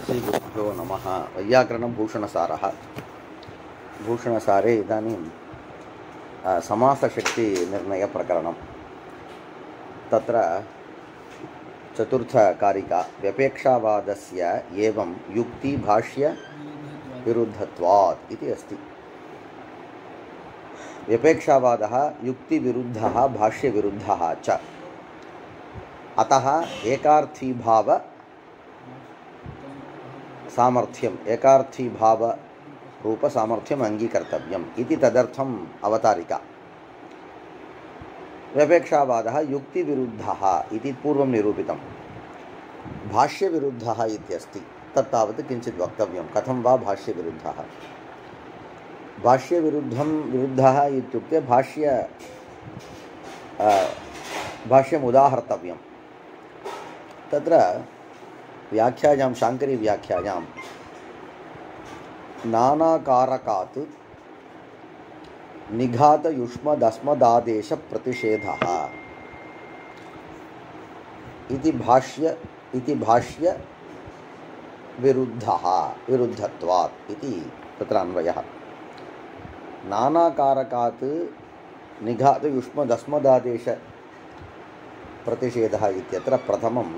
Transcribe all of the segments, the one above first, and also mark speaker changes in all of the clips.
Speaker 1: श्रीगुरुभ्यो नमः। वैयाकरणं भूषणसारः। भूषणसारे इदानीं समासशक्तिनिर्णयप्रकरणं। तत्र चतुर्थकारिका व्यपेक्षावादस्य एवं युक्तिभाष्यविरुद्धत्वात् इति अस्ति। व्यपेक्षावादः युक्तिविरुद्धः भाष्यविरुद्धः च, अतः एकार्थीभाव सामर्थ्यम एकार्थी भाव रूप सामर्थ्यम अंगीकर्तव्यम इति तदर्थम अवतारिका। व्यपेक्षावादः युक्ति विरुद्धः इति पूर्वं निरूपितं। भाष्य विरुद्धः इत्यस्ति। तत्तावत् किञ्चित् वक्तव्यं। कथं वा भाष्य विरुद्धः? भाष्य विरुद्धः इत्युक्ते भाष्यम् उदाहर्तव्यं। तत्र व्याख्यायां शाङ्करी व्याख्यायां नानाकारकात् निघात युष्मदस्मदादेश प्रतिषेधः इति भाष्य विरुद्धत्वात् इति तत्र अन्वयः। नानाकारकात् निघात युष्मदस्मदादेश प्रतिषेधः इत्यत्र प्रथमं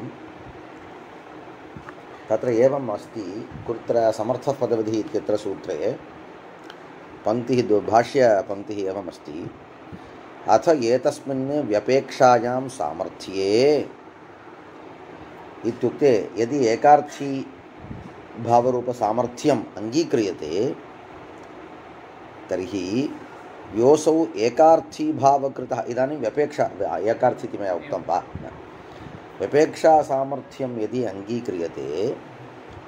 Speaker 1: तत्र एवम् अस्ति। कुत्र समर्थपदविधिः इत्यत्र सूत्रे पंक्तिः भाष्यपंक्तिः एवम् अस्ति। अथ एतस्मिन् व्यपेक्षायां सामर्थ्ये इत्युक्ते यदि एकार्थी भावरूप सामर्थ्यम् अंगीक्रियते तर्हि योऽसौ एकार्थी भावकृतः। इदानीं व्यपेक्षा एकार्थी इति मया उक्तं वा? व्यपेक्षा सामर्थ्यं यदि अंगीक्रियते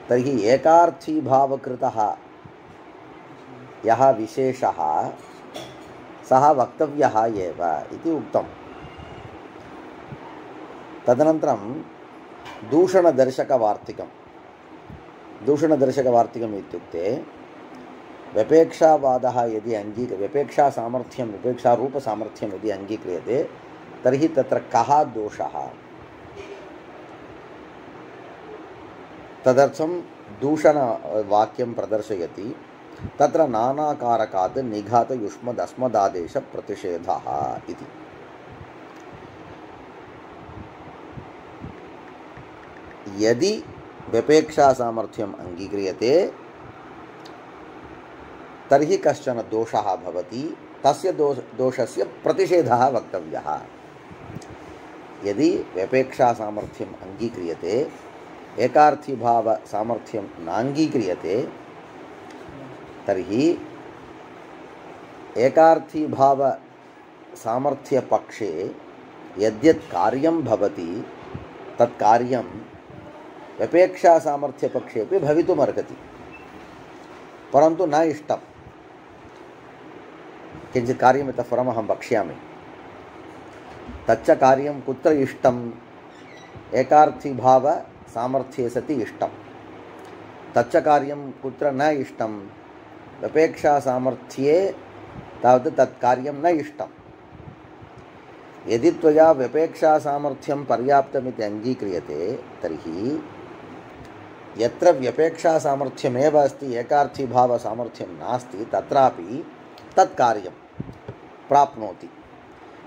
Speaker 1: तर्हि एकार्थी भावकृतः यः विशेषः सः वक्तव्यः एव इति उक्तम्। तदनन्तरं दूषणदर्शकवार्तिकम् इत्युक्ते व्यपेक्षावादः यदि व्यपेक्षारूपसामर्थ्यं यदि अंगीक्रियते तर्हि तत्र कः दोषः? तदर्थं दूषणवाक्यं प्रदर्शयति। तत्र नानाकारकात् निघात युष्मदस्मदादेश प्रतिषेधः इति। यदि व्यपेक्षा सामर्थ्यम् अंगीक्रियते तर्हि कश्चन दोषः भवति। तस्य दोषस्य प्रतिषेधः वक्तव्यः। यदि व्यपेक्षा सामर्थ्यम् अंगीक्रियते एकार्थी भाव सामर्थ्यं नांगीक्रियते तर्हि एकार्थी भाव सामर्थ्य पक्षे यद्यत् कार्यं भवति तत् कार्यं व्यपेक्षा सामर्थ्य पक्षे अपि भवितुमर्हति, परन्तु न इष्टं। किञ्चित् कार्यम् इतः परम् अहं वक्ष्यामि। तच्च कार्यं कुत्र इष्टम्? एकार्थी भाव सामर्थ्ये सति इष्टं। तच्च कार्यं कुत्र न इष्टं? व्यपेक्षा सामर्थ्ये तावत् तत् कार्यं न इष्टं। यदि त्वया व्यपेक्षा सामर्थ्यं पर्याप्तमिति अंगीक्रियते तर्हि यत्र व्यपेक्षा सामर्थ्यमेव अस्ति एकार्थी भाव सामर्थ्यं नास्ति तत्रापि तत् कार्यं प्राप्नोति।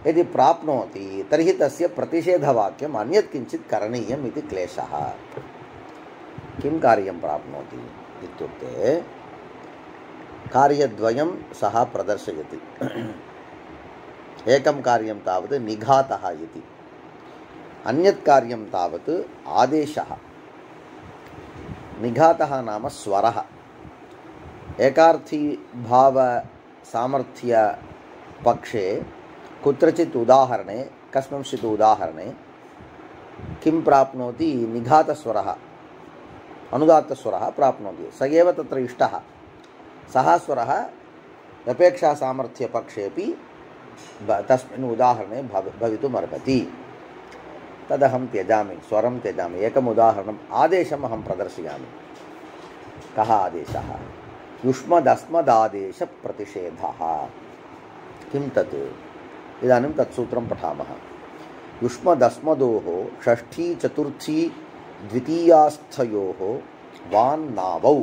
Speaker 1: यदि प्राप्नोति तर्हि तस्य प्रतिषेधवाक्यम् अन्यत् किञ्चित् करणीयम् इति क्लेशः। किं कार्यं प्राप्नोति इत्युक्ते कार्यद्वयं सः प्रदर्शयति। एकं कार्यं तावत् निघातः इति, अन्यत् कार्यं तावत् आदेशः। निघातः नाम स्वरः। एकार्थी भाव सामर्थ्य पक्षे कुत्रचित् उदाहरणे कस्मिंश्चित् उदाहरणे किं प्राप्नोति? निघातस्वरः अनुदात्तस्वरः प्राप्नोति। स एव तत्र इष्टः। सः स्वरः व्यपेक्षा सामर्थ्य पक्षेपि तस्मिन् उदाहरणे भवितुमर्हति। तदहं त्यजामि, स्वरं त्यजामि। एकम् उदाहरणम् आदेशम् अहं प्रदर्शयामि। कः आदेशः? युष्मदस्मदादेश प्रतिषेधः। किं तत्? इदानीं तत्सूत्रं पठामः। युष्मदस्मदोः षष्ठी चतुर्थी द्वितीयास्थयोः वान्नावौ।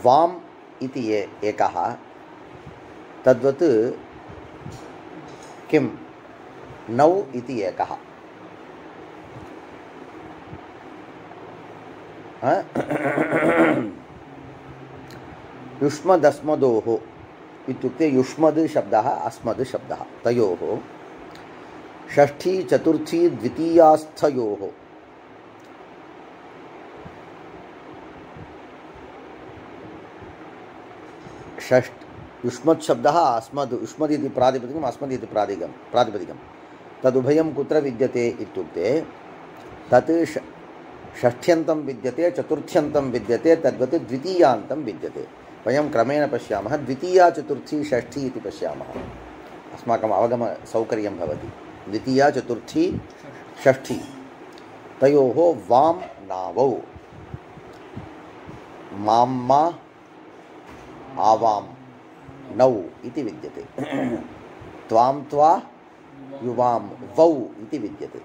Speaker 1: वाम् इति एकः, तद्वत् किं नौ इति एकः। युष्मदस्मदोः इत्युक्ते युष्मद् शब्दः अस्मद् शब्दः, तयोः षष्ठी चतुर्थी द्वितीयास्थयोः युष्मत् शब्दः अस्मद्, युष्मद् इति प्रातिपदिकम्, अस्मद् इति प्रातिपदिकं तदुभयं कुत्र विद्यते इत्युक्ते तत् षष्ठ्यन्तं विद्यते, चतुर्थ्यन्तं विद्यते, तद्वत् द्वितीयान्तं विद्यते। वयं क्रमेण पश्यामः, द्वितीया चतुर्थी षष्ठी इति पश्यामः, अस्माकम् अवगमसौकर्यं भवति। द्वितीया चतुर्थी षष्ठी तयोः वां नावौ, माम्मा आवां नौ इति विद्यते। त्वां त्वा युवां वौ इति विद्यते।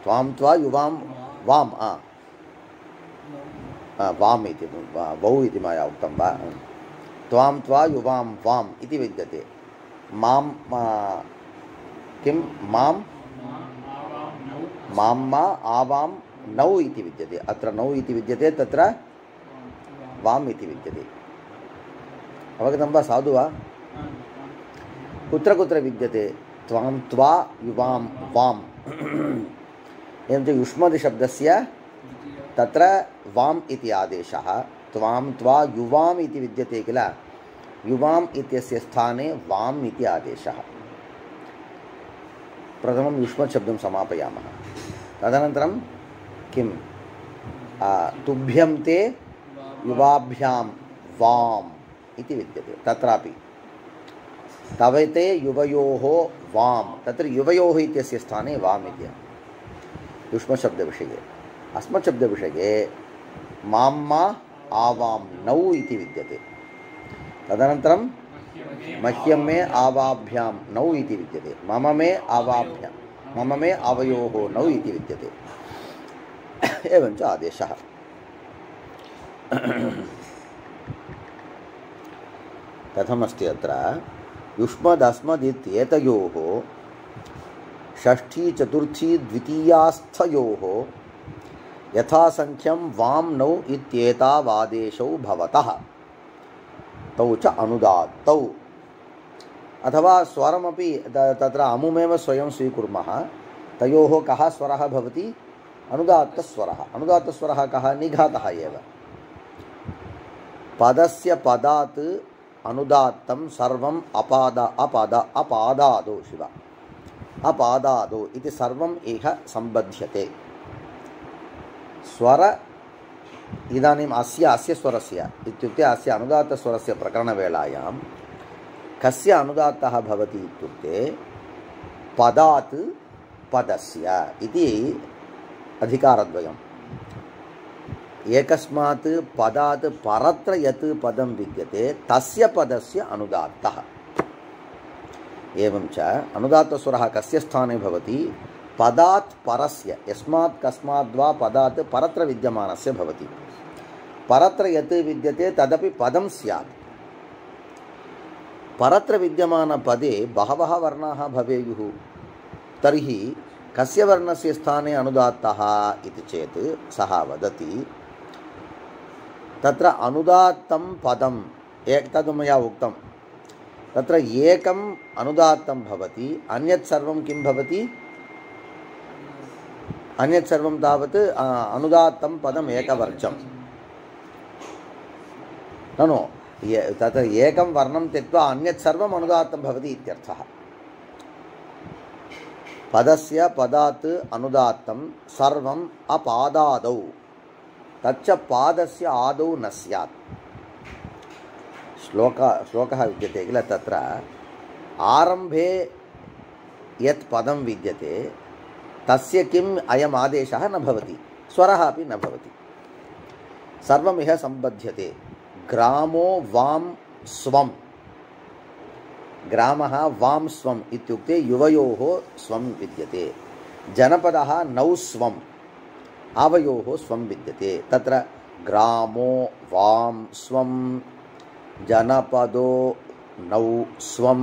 Speaker 1: त्वां त्वा युवां वाम वाम इति वौ इति मया उक्तं वा। त्वां त्वा युवां वाम इति विद्यते। मां किं मां माम्मा आवां नौ इति विद्यते। अत्र नौ इति विद्यते, तत्र वाम इति विद्यते। अवगतं वा, साधु वा? कुत्र कुत्र विद्यते? त्वां त्वा युवां वाम। एवं च युष्मद् शब्दस्य तत्र वाम इति आदेशः, त्वां त्वा युवाम इति विद्यते किल, युवाम इत्यस्य स्थाने वाम इति आदेशः। प्रथमं युष्मत् शब्दं समापयामः, तदनन्तरं किं तुभ्यं ते युवाभ्यां वाम इति विद्यते। तत्रापि तव ते युवयोः वाम, तत्र युवयोः इत्यस्य स्थाने वाम इति युष्मशब्दविषये। अस्मत्शब्दविषये माम्मा आवां नौ इति विद्यते। तदनन्तरं मह्यं मे आवाभ्यां नौ इति विद्यते। मम मे आवाभ्यां, मम मे आवयोः नौ इति विद्यते। एवञ्च आदेशः। कथमस्ति अत्र? युष्मदस्मदित्येतयोः षष्ठी चतुर्थी द्वितीयास्थयोः यथासंख्यं वां नौ इत्येतावादेशौ भवतः तौ च अनुदात्तौ। अथवा स्वरमपि तत्र अमुमेव स्वयं स्वीकुर्मः। तयोः कः स्वरः भवति? अनुदात्तस्वरः। अनुदात्तस्वरः कः? निघातः एव। पदस्य पदात् अनुदात्तं सर्वम् अपादादौ शिव अपादादौ इति सर्वम् इह सम्बध्यते। स्वर इदानीम् अस्य स्वरस्य इत्युक्ते अस्य अनुदात्तस्वरस्य प्रकरणवेलायां कस्य अनुदात्तः भवति इत्युक्ते पदात् पदस्य इति अधिकारद्वयम्। एकस्मात् पदात् परत्र यत् पदं विद्यते तस्य पदस्य अनुदात्तः। एवं च अनुदात्तस्वरः कस्य स्थाने भवति? पदात् परस्य, यस्मात् कस्माद्वा पदात् परत्र विद्यमानस्य भवति। परत्र यत् विद्यते तदपि पदं स्यात्। परत्र विद्यमानपदे बहवः वर्णाः भवेयुः, तर्हि कस्य वर्णस्य स्थाने अनुदात्तः इति चेत् सः वदति तत्र अनुदात्तं पदं तद् मया उक्तं, तत्र एकम् अनुदात्तं भवति, अन्यत् सर्वं किं भवति? अन्यत् सर्वं तावत् अनुदात्तं पदम् एकवर्जं। ननु तत्र एकं वर्णं त्यक्त्वा अन्यत् सर्वम् अनुदात्तं भवति इत्यर्थः। पदस्य पदात् अनुदात्तं सर्वम् अपादादौ, तच्च पादस्य आदौ न स्यात्। श्लोकः विद्यते किल, तत्र आरम्भे यत् पदं विद्यते तस्य किम् अयम् आदेशः न भवति, स्वरः अपि न भवति। सर्वमिह सम्बध्यते। ग्रामो वां स्वं, ग्रामः वां स्वम् इत्युक्ते युवयोः स्वं विद्यते। जनपदः नौ स्वं, आवयोः स्वं विद्यते। तत्र ग्रामो वां स्वं, जनपदो नौ स्वं,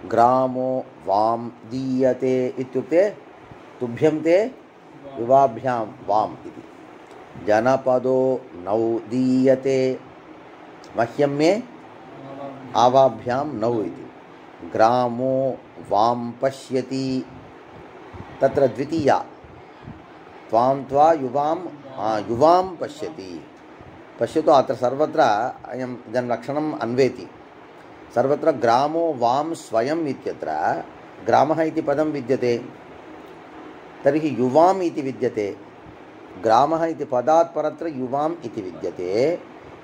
Speaker 1: ग्रामो वां दीयते इत्युक्ते तुभ्यं ते युवाभ्यां वाम् इति। जनपदो नौ दीयते, मह्यं मे आवाभ्यां नौ इति। ग्रामो वां पश्यति, तत्र द्वितीया त्वां त्वा युवां पश्यति। पश्यतु, अत्र सर्वत्र अयम् इदं लक्षणम् अन्वेति। सर्वत्र ग्रामो वां स्वयम् इत्यत्र ग्रामः इति पदं विद्यते, तर्हि युवाम् इति विद्यते। ग्रामः इति पदात् परत्र युवाम् इति विद्यते।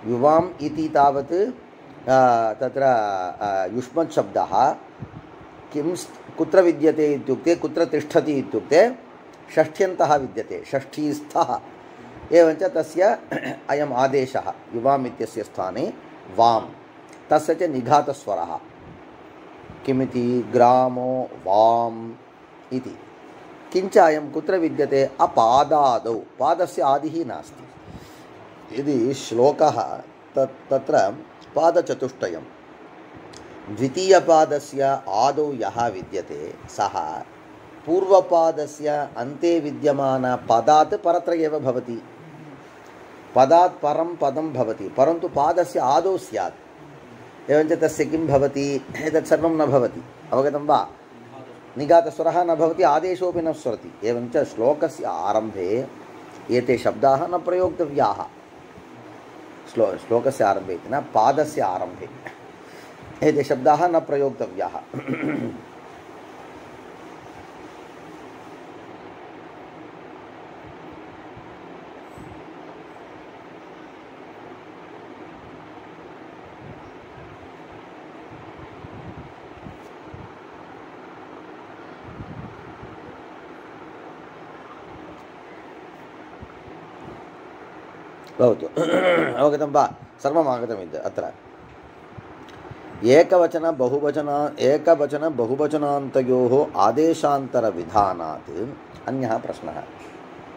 Speaker 1: युवाम् इति तावत् तत्र युष्मत् शब्दः किं कुत्र विद्यते इत्युक्ते, कुत्र तिष्ठति इत्युक्ते षष्ठ्यन्तः विद्यते, षष्ठीस्थः। एवञ्च तस्य अयम् आदेशः युवाम् इत्यस्य स्थाने वाम्, तस्य च निघातस्वरः किमिति, ग्रामो वाम् इति। किञ्च अयं कुत्र विद्यते, अपादादौ, पादस्य आदिः नास्ति। यदि श्लोकः तत्र पादचतुष्टयं, द्वितीयपादस्य आदौ यः विद्यते सः पूर्वपादस्य अन्ते विद्यमानपदात् परत्र एव भवति। पदात् परं पदं भवति, परन्तु पादस्य आदौ स्यात्। एवञ्च तस्य किं भवति, एतत् सर्वं न भवति। अवगतं वा? निघातस्वरः न भवति, आदेशोऽपि न स्वरति। एवञ्च श्लोकस्य आरम्भे एते शब्दाः न प्रयोक्तव्याः। श्लोकस्य आरम्भे इति न, पादस्य आरम्भे एते शब्दाः न प्रयोक्तव्याः। भवतु, अवगतं वा? सर्वम् आगतमिति। अत्र एकवचन बहुवचनान्तयोः आदेशान्तरविधानात् अन्यः प्रश्नः।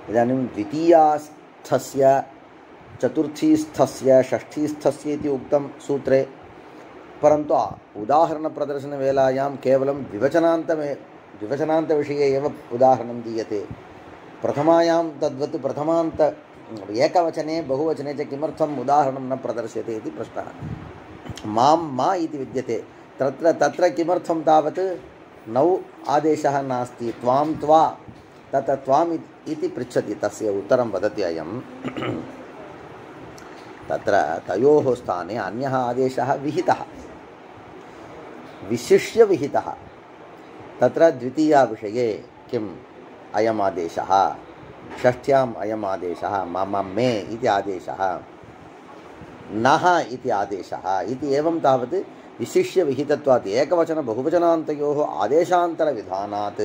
Speaker 1: इदानीं द्वितीयास्थस्य, चतुर्थीस्थस्य, षष्ठीस्थस्य इति उक्तं सूत्रे, परन्तु उदाहरणप्रदर्शनवेलायां केवलं द्विवचनान्तविषये एव उदाहरणं दीयते। प्रथमायां तद्वत् प्रथमान्त एकवचने बहुवचने च किमर्थम् उदाहरणं न प्रदर्श्यते इति प्रश्नः। मां मा इति विद्यते, तत्र किमर्थं तावत् नौ आदेशः नास्ति, त्वां त्वा, तत्र त्वाम् इति पृच्छति। तस्य उत्तरं वदति अयं, तत्र तयोः स्थाने अन्यः आदेशः विहितः, विशिष्य विहितः। तत्र द्वितीयाविषये किम् अयम् आदेशः, षष्ठ्याम् अयम् आदेशः, मम मे इति आदेशः, नः इति आदेशः इति एवं तावत् विशिष्य विहितत्वात् एकवचन बहुवचनान्तयोः आदेशान्तरविधानात्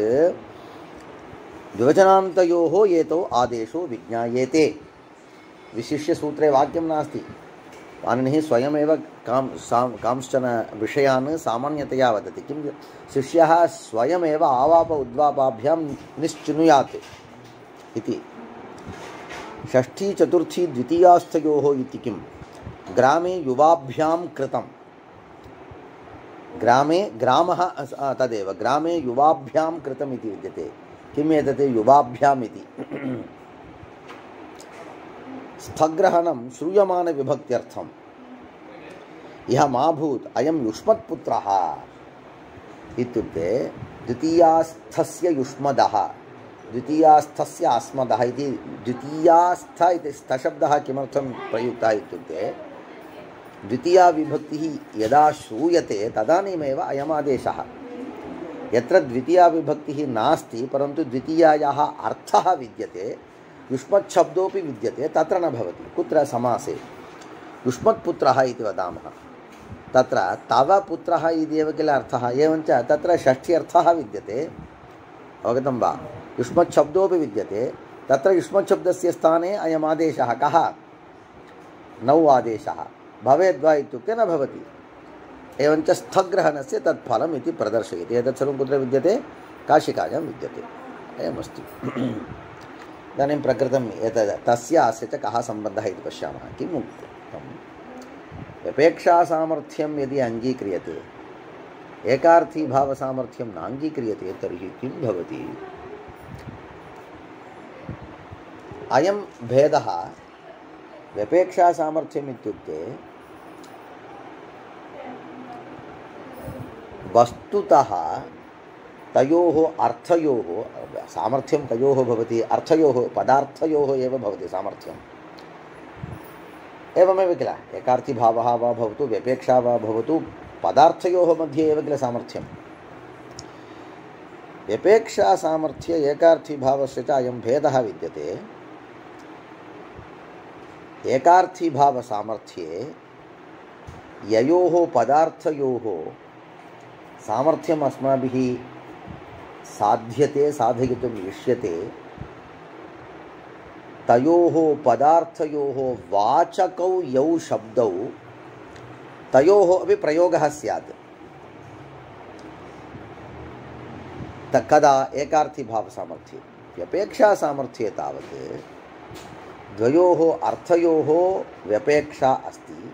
Speaker 1: द्विवचनान्तयोः एतौ आदेशो विज्ञायेते। विशिष्य सूत्रे वाक्यं नास्ति। पाणिनिः स्वयमेव कांश्चन विषयान् सामान्यतया वदति। किं शिष्यः स्वयमेव आवाप उद्वापाभ्यां निश्चिनुयात् इति। षष्ठी चतुर्थी द्वितीयास्थयोः इति किं, ग्रामे युवाभ्यां कृतं, ग्रामे ग्रामः तदेव, ग्रामे युवाभ्यां कृतम् इति विद्यते। किम् एतत् युवाभ्याम् इति? स्थग्रहणं श्रूयमानविभक्त्यर्थम्। इह माभूत् अयं युष्मत्पुत्रः इत्युक्ते द्वितीयास्थस्य युष्मदः, द्वितीयास्थस्य अस्मदः इति। द्वितीयास्थ इति स्थशब्दः किमर्थं प्रयुक्तः इत्युक्ते द्वितीया विभक्तिः यदा श्रूयते तदानीमेव अयमादेशः। यत्र द्वितीया विभक्तिः नास्ति परन्तु द्वितीयायाः अर्थः विद्यते, युष्मच्छब्दोऽपि विद्यते, तत्र न भवति। कुत्र? समासे। युष्मत्पुत्रः इति वदामः, तत्र तव पुत्रः इत्येव किल अर्थः। एवञ्च तत्र षष्ठ्यर्थः विद्यते, अवगतं वा? युष्मच्छब्दोऽपि विद्यते, तत्र युष्मच्छब्दस्य स्थाने अयमादेशः कः? नौ आदेशः भवेद्वा इत्युक्ते न भवति। एवञ्च स्थग्रहणस्य तत्फलम् इति प्रदर्शयति। एतत् सर्वं कुत्र विद्यते? काशिकायां विद्यते। एवमस्ति। इदानीं प्रकृतम् एतद् तस्य अस्य च कः सम्बन्धः इति पश्यामः। किम् उक्तं? व्यपेक्षासामर्थ्यं यदि अङ्गीक्रियते, एकार्थीभावसामर्थ्यं नाङ्गीक्रियते तर्हि किं भवति? अयं भेदः व्यपेक्षासामर्थ्यम् इत्युक्ते वस्तुतः तयोः अर्थयोः सामर्थ्यं तयोः भवति, अर्थयोः पदार्थयोः एव भवति सामर्थ्यम्। एवमेव किल, एकार्थीभावः वा भवतु व्यपेक्षा वा भवतु, पदार्थयोः मध्ये एव किल सामर्थ्यं। व्यपेक्षासामर्थ्य एकार्थीभावस्य च अयं भेदः विद्यते। एकार्थीभावसामर्थ्ये ययोः पदार्थयोः सामर्थ्यम् अस्माभिः साध्यते, साधयितुं इष्यते, तयोः पदार्थयोः वाचकौ यौ शब्दौ तयोः अपि प्रयोगः स्यात्। कदा? एकार्थीभावसामर्थ्ये। व्यपेक्षासामर्थ्ये तावत् द्वयोः अर्थयोः व्यपेक्षा अस्ति,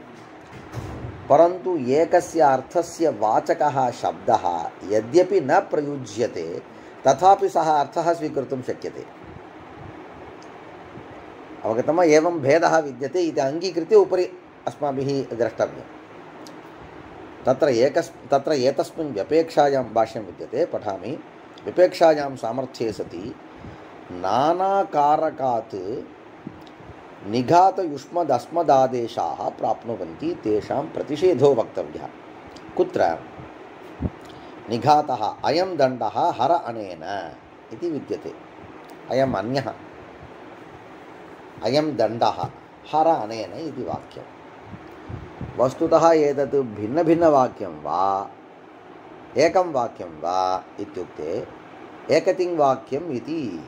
Speaker 1: परन्तु एकस्य अर्थस्य वाचकः शब्दः यद्यपि न प्रयुज्यते तथापि सः अर्थः स्वीकर्तुं शक्यते। अवगतं वा? एवं भेदः विद्यते इति अङ्गीकृत्य उपरि अस्माभिः द्रष्टव्यं। तत्र एतस्मिन् व्यपेक्षायां भाष्यं विद्यते, पठामि। विपेक्षायां सामर्थ्ये सति नानाकारकात् निघातयुष्मदस्मदादेशाः प्राप्नुवन्ति, तेषां प्रतिषेधो वक्तव्यः। कुत्र? निघातः अयं दण्डः हर अनेन इति विद्यते। अयम् अन्यः, अयं दण्डः हर अनेन इति वाक्यं। वस्तुतः एतत् भिन्नभिन्नवाक्यं वा एकं वाक्यं वा इत्युक्ते एकतिङ्वाक्यम् इति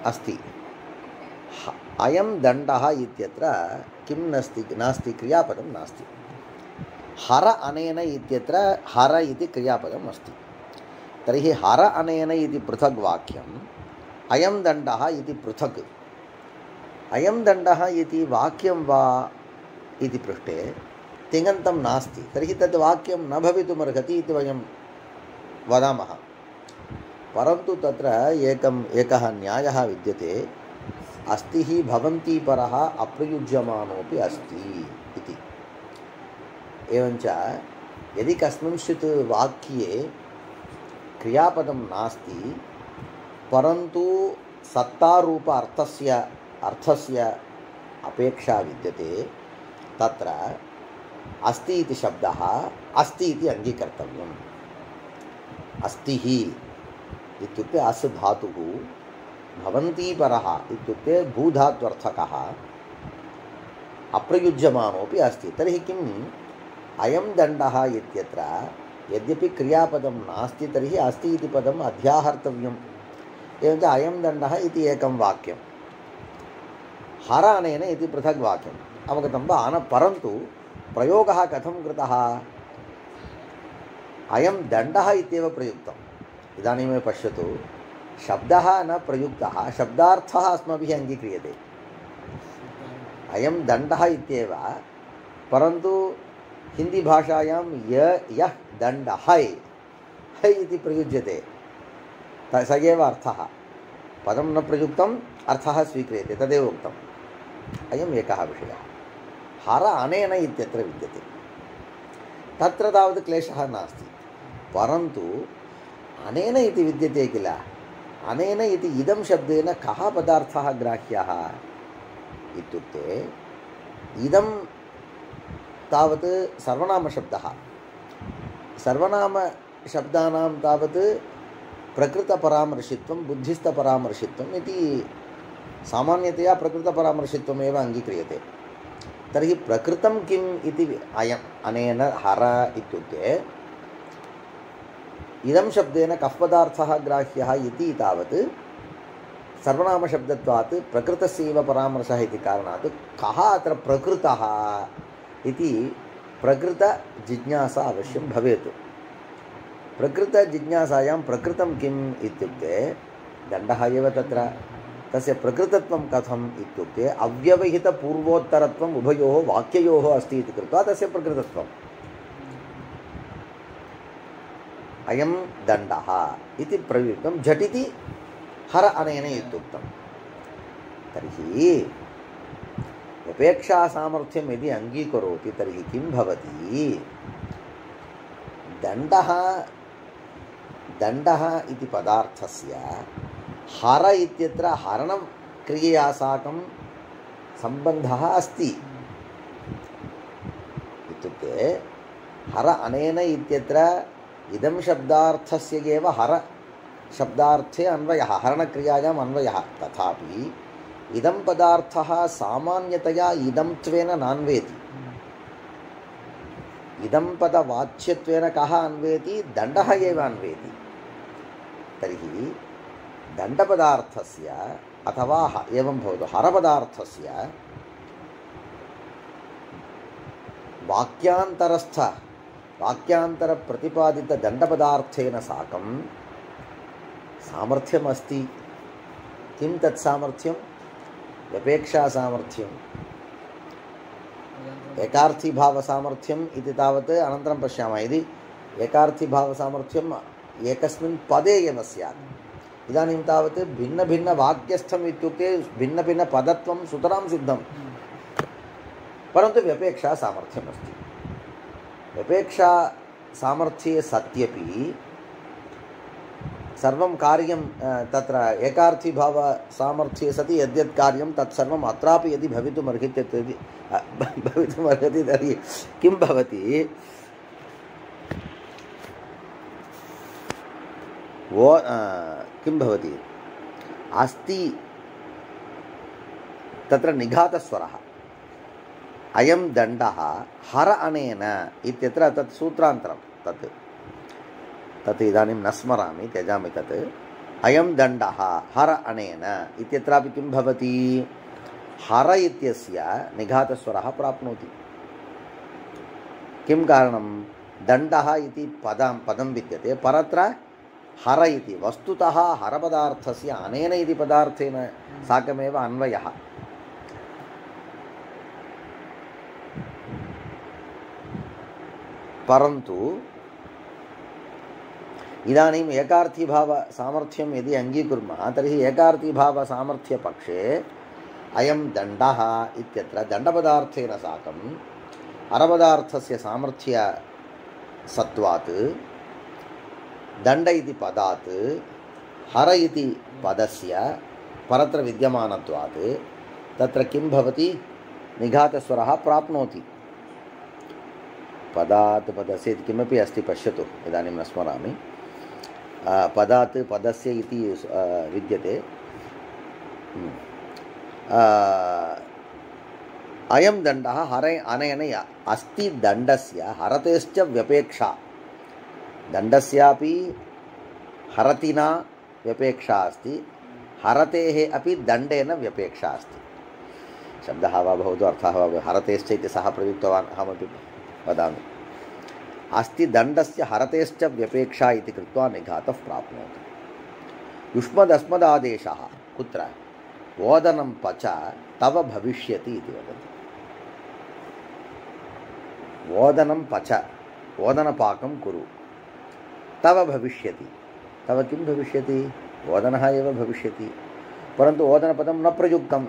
Speaker 1: अस्ति। अयं दण्डः इत्यत्र किं नास्ति, क्रियापदं नास्ति। हर अनेन इत्यत्र हर इति क्रियापदम् अस्ति। तर्हि हर अनेन इति पृथग् वाक्यम्, अयं दण्डः इति पृथक्। अयं दण्डः इति वाक्यं वा इति पृष्टे तिङन्तं नास्ति, तर्हि तद् वाक्यं न भवितुमर्हति इति वयं वदामः। परन्तु तत्र एकः न्यायः विद्यते, अस्ति हि भवन्ति परः अप्रयुज्यमानोऽपि अस्ति इति। एवञ्च यदि कस्मिंश्चित् वाक्ये क्रियापदं नास्ति, परन्तु सत्तारूप अर्थस्य अपेक्षा विद्यते, तत्र अस्ति इति शब्दः अस्ति इति अङ्गीकर्तव्यम्। अस्ति हि इत्युक्ते अस् धातुः, भवन्ति परः इत्युक्ते भूधात्वर्थकः, अप्रयुज्यमानोऽपि अस्ति। तर्हि किम्? अयं दण्डः इत्यत्र यद्यपि क्रियापदं नास्ति, तर्हि अस्ति इति पदम् अध्याहर्तव्यम्। एवञ्च अयं दण्डः इति एकं वाक्यं, हर अनेन इति पृथग् वाक्यम्। अवगतं वा? परन्तु प्रयोगः कथं कृतः? अयं दण्डः इत्येव प्रयुक्तम्। इदानीमेव पश्यतु, शब्दः न प्रयुक्तः, शब्दार्थः अस्माभिः अङ्गीक्रियते। अयं दण्डः इत्येव, परन्तु हिन्दीभाषायां यः दण्डः है इति प्रयुज्यते, स एव अर्थः। पदं न प्रयुक्तम्, अर्थः स्वीक्रियते, तदेव उक्तम्। अयम् एकः विषयः। हर अनेन इत्यत्र विद्यते, तत्र तावत् क्लेशः नास्ति। परन्तु अनेन इति विद्यते किल, अनेन इति इदं शब्देन कः पदार्थः ग्राह्यः इत्युक्ते, इदं तावत् सर्वनामशब्दः। सर्वनामशब्दानां तावत् प्रकृतपरामर्शित्वं, बुद्धिस्थपरामर्शित्वम् इति सामान्यतया प्रकृतपरामर्शित्वमेव अङ्गीक्रियते। तर्हि प्रकृतं किम् इति अयम् अनेन हर इत्युक्ते इदं शब्देन कः पदार्थः ग्राह्यः इति तावत् सर्वनामशब्दत्वात् प्रकृतस्यैव परामर्शः इति कारणात् कः अत्र प्रकृतः इति प्रकृतजिज्ञासा अवश्यं भवेत्। प्रकृतजिज्ञासायां प्रकृतं किम् इत्युक्ते दण्डः एव तत्र तस्य प्रकृतत्वं कथम् इत्युक्ते अव्यवहितपूर्वोत्तरत्वम् उभयोः वाक्ययोः अस्ति इति कृत्वा तस्य प्रकृतत्वम् अयं दण्डः इति प्रयुक्तं झटिति हर अनेन इत्युक्तं तर्हि अपेक्षासामर्थ्यं यदि अङ्गीकरोति तर्हि किं भवति दण्डः इति पदार्थस्य हर इत्यत्र हरणक्रियया साकं सम्बन्धः अस्ति इत्युक्ते हर अनेन इत्यत्र इदं शब्दार्थस्य एव हर शब्दार्थे अन्वयः हरणक्रियायाम् अन्वयः तथापि इदं पदार्थः सामान्यतया इदं त्वेन नान्वेति इदं पदवाच्यत्वेन कः अन्वेति दण्डः एव अन्वेति तर्हि दण्डपदार्थस्य अथवा एवं भवतु हरपदार्थस्य वाक्यान्तरप्रतिपादितदण्डपदार्थेन साकं सामर्थ्यमस्ति किं तत् सामर्थ्यं व्यपेक्षासामर्थ्यम् एकार्थीभावसामर्थ्यम् इति तावत् अनन्तरं पश्यामः यदि एकार्थीभावसामर्थ्यम् एकस्मिन् पदे एव स्यात् इदानीं तावत् भिन्नभिन्नवाक्यस्थम् इत्युक्ते भिन्नभिन्नपदत्वं सुतरां सिद्धं परन्तु व्यपेक्षासामर्थ्यमस्ति व्यपेक्षासामर्थ्ये सत्यपि सर्वं कार्यं तत्र एकार्थीभावसामर्थ्ये सति यद्यत् कार्यं तत्सर्वम् अत्रापि यदि भवितुमर्हति तर्हि किं भवति किं भवति अस्ति तत्र निघातस्वरः अयं दण्डः हर अनेन इत्यत्र तत् सूत्रान्तरं तत् इदानीं न स्मरामि त्यजामि तत् अयं दण्डः हर अनेन इत्यत्रापि किं भवति हर इत्यस्य निघातस्वरः प्राप्नोति किं कारणं दण्डः इति पदं विद्यते परत्र हर इति वस्तुतः हरपदार्थस्य अनेन इति पदार्थेन साकमेव अन्वयः परन्तु इदानीम् एकार्थीभावसामर्थ्यं यदि अङ्गीकुर्मः तर्हि एकार्थीभावसामर्थ्यपक्षे अयं दण्डः इत्यत्र दण्डपदार्थेन साकं हरपदार्थस्य सामर्थ्यसत्वात् दण्ड इति पदात् हर इति पदस्य परत्र विद्यमानत्वात् तत्र किं भवति निघातस्वरः प्राप्नोति पदात् पदस्य किमपि अस्ति पश्यतु इदानीं न स्मरामि पदात् पदस्य इति विद्यते अयं दण्डः हर अनेन अस्ति दण्डस्य हरतेश्च व्यपेक्षा दण्डस्यापि हरतिना व्यपेक्षा अस्ति हरतेः अपि दण्डेन व्यपेक्षा अस्ति शब्दः वा भवतु अर्थः वा हरतेश्च इति सः प्रयुक्तवान् अहमपि वदामि अस्ति दण्डस्य हरतेश्च व्यपेक्षा इति कृत्वा निघातः प्राप्नोति युष्मदस्मदादेशः कुत्र ओदनं पच तव भविष्यति इति वदति ओदनं पच ओदनपाकं कुरु तव भविष्यति तव किं भविष्यति ओदनः एव भविष्यति परन्तु ओदनपदं न प्रयुक्तं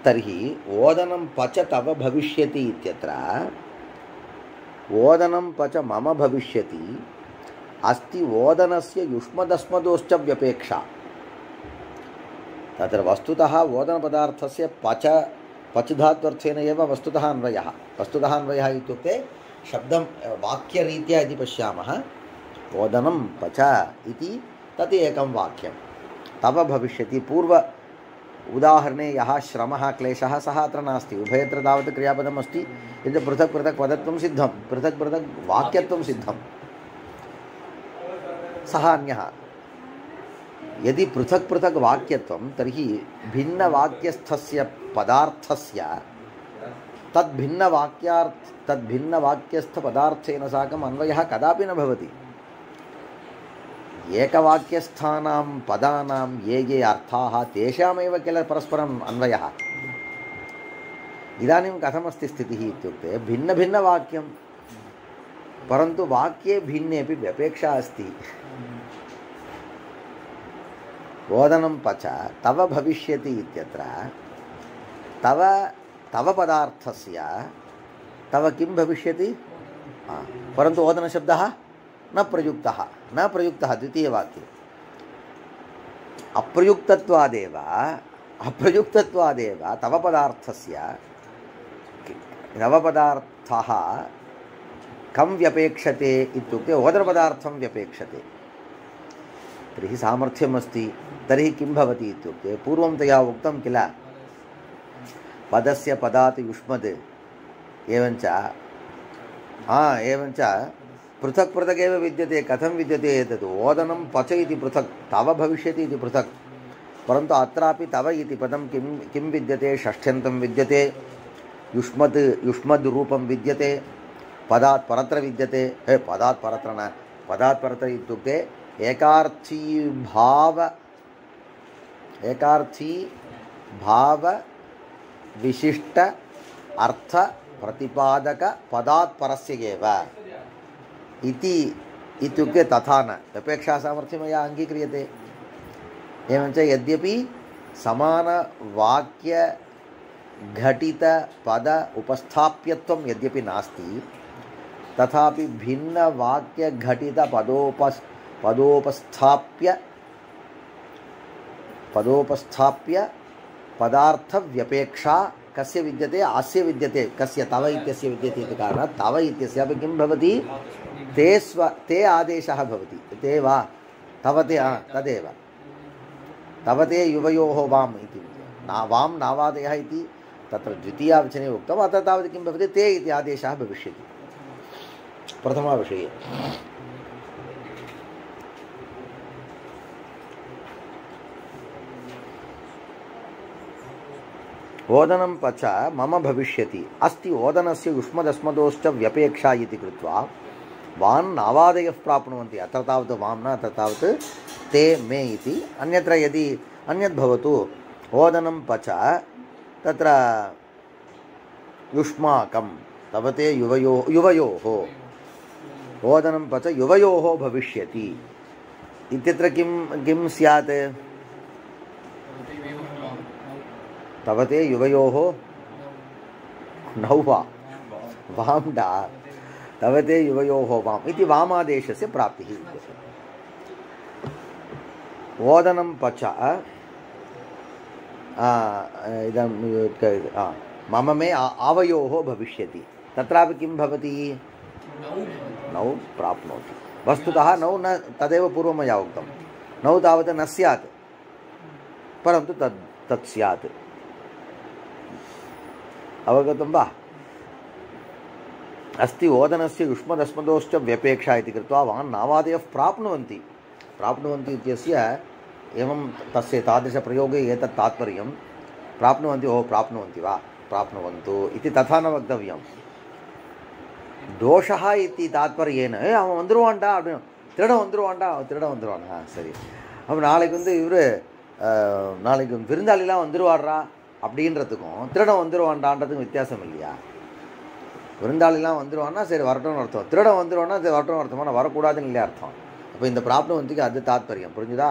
Speaker 1: तर्हि ओदनं पच तव भविष्यति इत्यत्र ओदनं पच मम भविष्यति अस्ति ओदनस्य युष्मदस्मदोश्च व्यपेक्षा तत्र वस्तुतः ओदनपदार्थस्य पच धात्वर्थेन एव वस्तुतः अन्वयः इत्युक्ते शब्दं वाक्यरीत्या यदि पश्यामः ओदनं पच इति तत् एकं वाक्यं तव भविष्यति पूर्व उदाहरणे यः श्रमः क्लेशः सः अत्र नास्ति उभयत्र तावत् क्रियापदम् अस्ति यद् पृथक् पृथक् पदत्वं सिद्धं पृथक् पृथक् वाक्यत्वं सिद्धं सः अन्यः यदि पृथक् पृथक् वाक्यत्वं तर्हि भिन्नवाक्यस्थस्य पदार्थस्य तद्भिन्नवाक्यस्थपदार्थेन साकम् अन्वयः कदापि न भवति एकवाक्यस्थानां पदानां ये अर्थाः तेषामेव किल परस्परम् अन्वयः। इदानीं कथमस्ति स्थितिः इत्युक्ते भिन्नभिन्नवाक्यं, परन्तु वाक्ये भिन्नेपि व्यपेक्षा अस्ति। ओदनं पच तव भविष्यति इत्यत्र तव पदार्थस्य तव किं भविष्यति, परन्तु ओदनशब्दः न प्रयुक्तः द्वितीयवाक्ये। अप्रयुक्तत्वादेव तव पदार्थः कं व्यपेक्षते इत्युक्ते ओदनपदार्थं व्यपेक्षते। तर्हि सामर्थ्यमस्ति। तर्हि किं भवति इत्युक्ते पूर्वं तया उक्तं किल, पदस्य पदात् युष्मद् एवञ्च पृथक् पृथगेव विद्यते। कथं विद्यते एतत्, ओदनं पच इति पृथक्, तव भविष्यति इति पृथक्, परन्तु अत्रापि तव इति पदं किं विद्यते, षष्ठ्यन्तं विद्यते, युष्मद् रूपं विद्यते, पदात् परत्र विद्यते। पदात् परत्र न, पदात् परत्र इत्युक्ते एकार्थी भाव विशिष्ट अर्थ प्रतिपादक पदात् परस्य एव इत्युक्ते तथा न अपेक्षा सामर्थ्यं मया अङ्गीक्रियते। एवञ्च यद्यपि समानवाक्य घटित पद उपस्थाप्यत्वं यद्यपि नास्ति, तथापि भिन्नवाक्य घटित पदोपस्थाप्य पदार्थ व्यपेक्षा कस्य विद्यते, अस्य विद्यते। कस्य, तव इत्यस्य विद्यते इति कारणात् तव इत्यस्यापि किं भवति, ते आदेशः भवति। ते वा तवते, तदेव तवते युवयोः वाम् इति, वां नावादयः इति तत्र द्वितीयावचने उक्तम्। अतः तावत् किं भवति, ते इति आदेशः भविष्यति प्रथमाविषये। ओदनं पच मम भविष्यति अस्ति ओदनस्य युष्मदस्मदोश्च व्यपेक्षा इति कृत्वा वान् नावादयः प्राप्नुवन्ति। अत्र तावत् वां न, अत्र तावत् ते मे इति। अन्यत्र यदि अन्यद् भवतु, ओदनं पच तत्र युष्माकं तवते युवयोः ओदनं पच युवयोः भविष्यति इत्यत्र किं स्यात्, तवते युवयोः नौ वा वाम्डा तवते युवयोः वाम् इति वामादेशस्य प्राप्तिः विद्यते। ओदनं पच मम मे आवयोः भविष्यति, तत्रापि किं भवति, नौ प्राप्नोति। वस्तुतः नौ न, तदेव पूर्वं मया उक्तं, नौ तावत् न स्यात्, परन्तु तत् स्यात्। अवगतं वा? अस्ति ओदनस्य युष्मदस्मदोश्च व्यपेक्षा इति कृत्वा वान् नावादयः प्राप्नुवन्ति इत्यस्य एवं तस्य तादृशप्रयोगे एतत् तात्पर्यं। प्राप्नुवन्ति, प्राप्नुवन्ति वा, प्राप्नुवन्तु इति तथा न वक्तव्यं। दोषः इति तात्पर्येन அவன் வந்துருவான்டா அப்படின்னு, திருட வந்துருவான் சரி, அப்போ நாளைக்கு நாளைக்கு விருந்தாளிலாம் வந்துருவாடுறா அப்படின்றதுக்கும் திருடன் வந்துருவான்டான்றதுக்கும் வித்தியாசம் இல்லையா? விருந்தாளிலாம் வந்துருவான்னா சரி வரட்டும்னு அர்த்தம், திருடன் வந்துருவான்னா அது வரட்டும்னு அர்த்தமா, வரக்கூடாதுன்னு இல்லையா அர்த்தம்? அப்போ இந்த प्राप्नुवन्तिக்கு அது தாத்பரியம், புரிஞ்சுதா?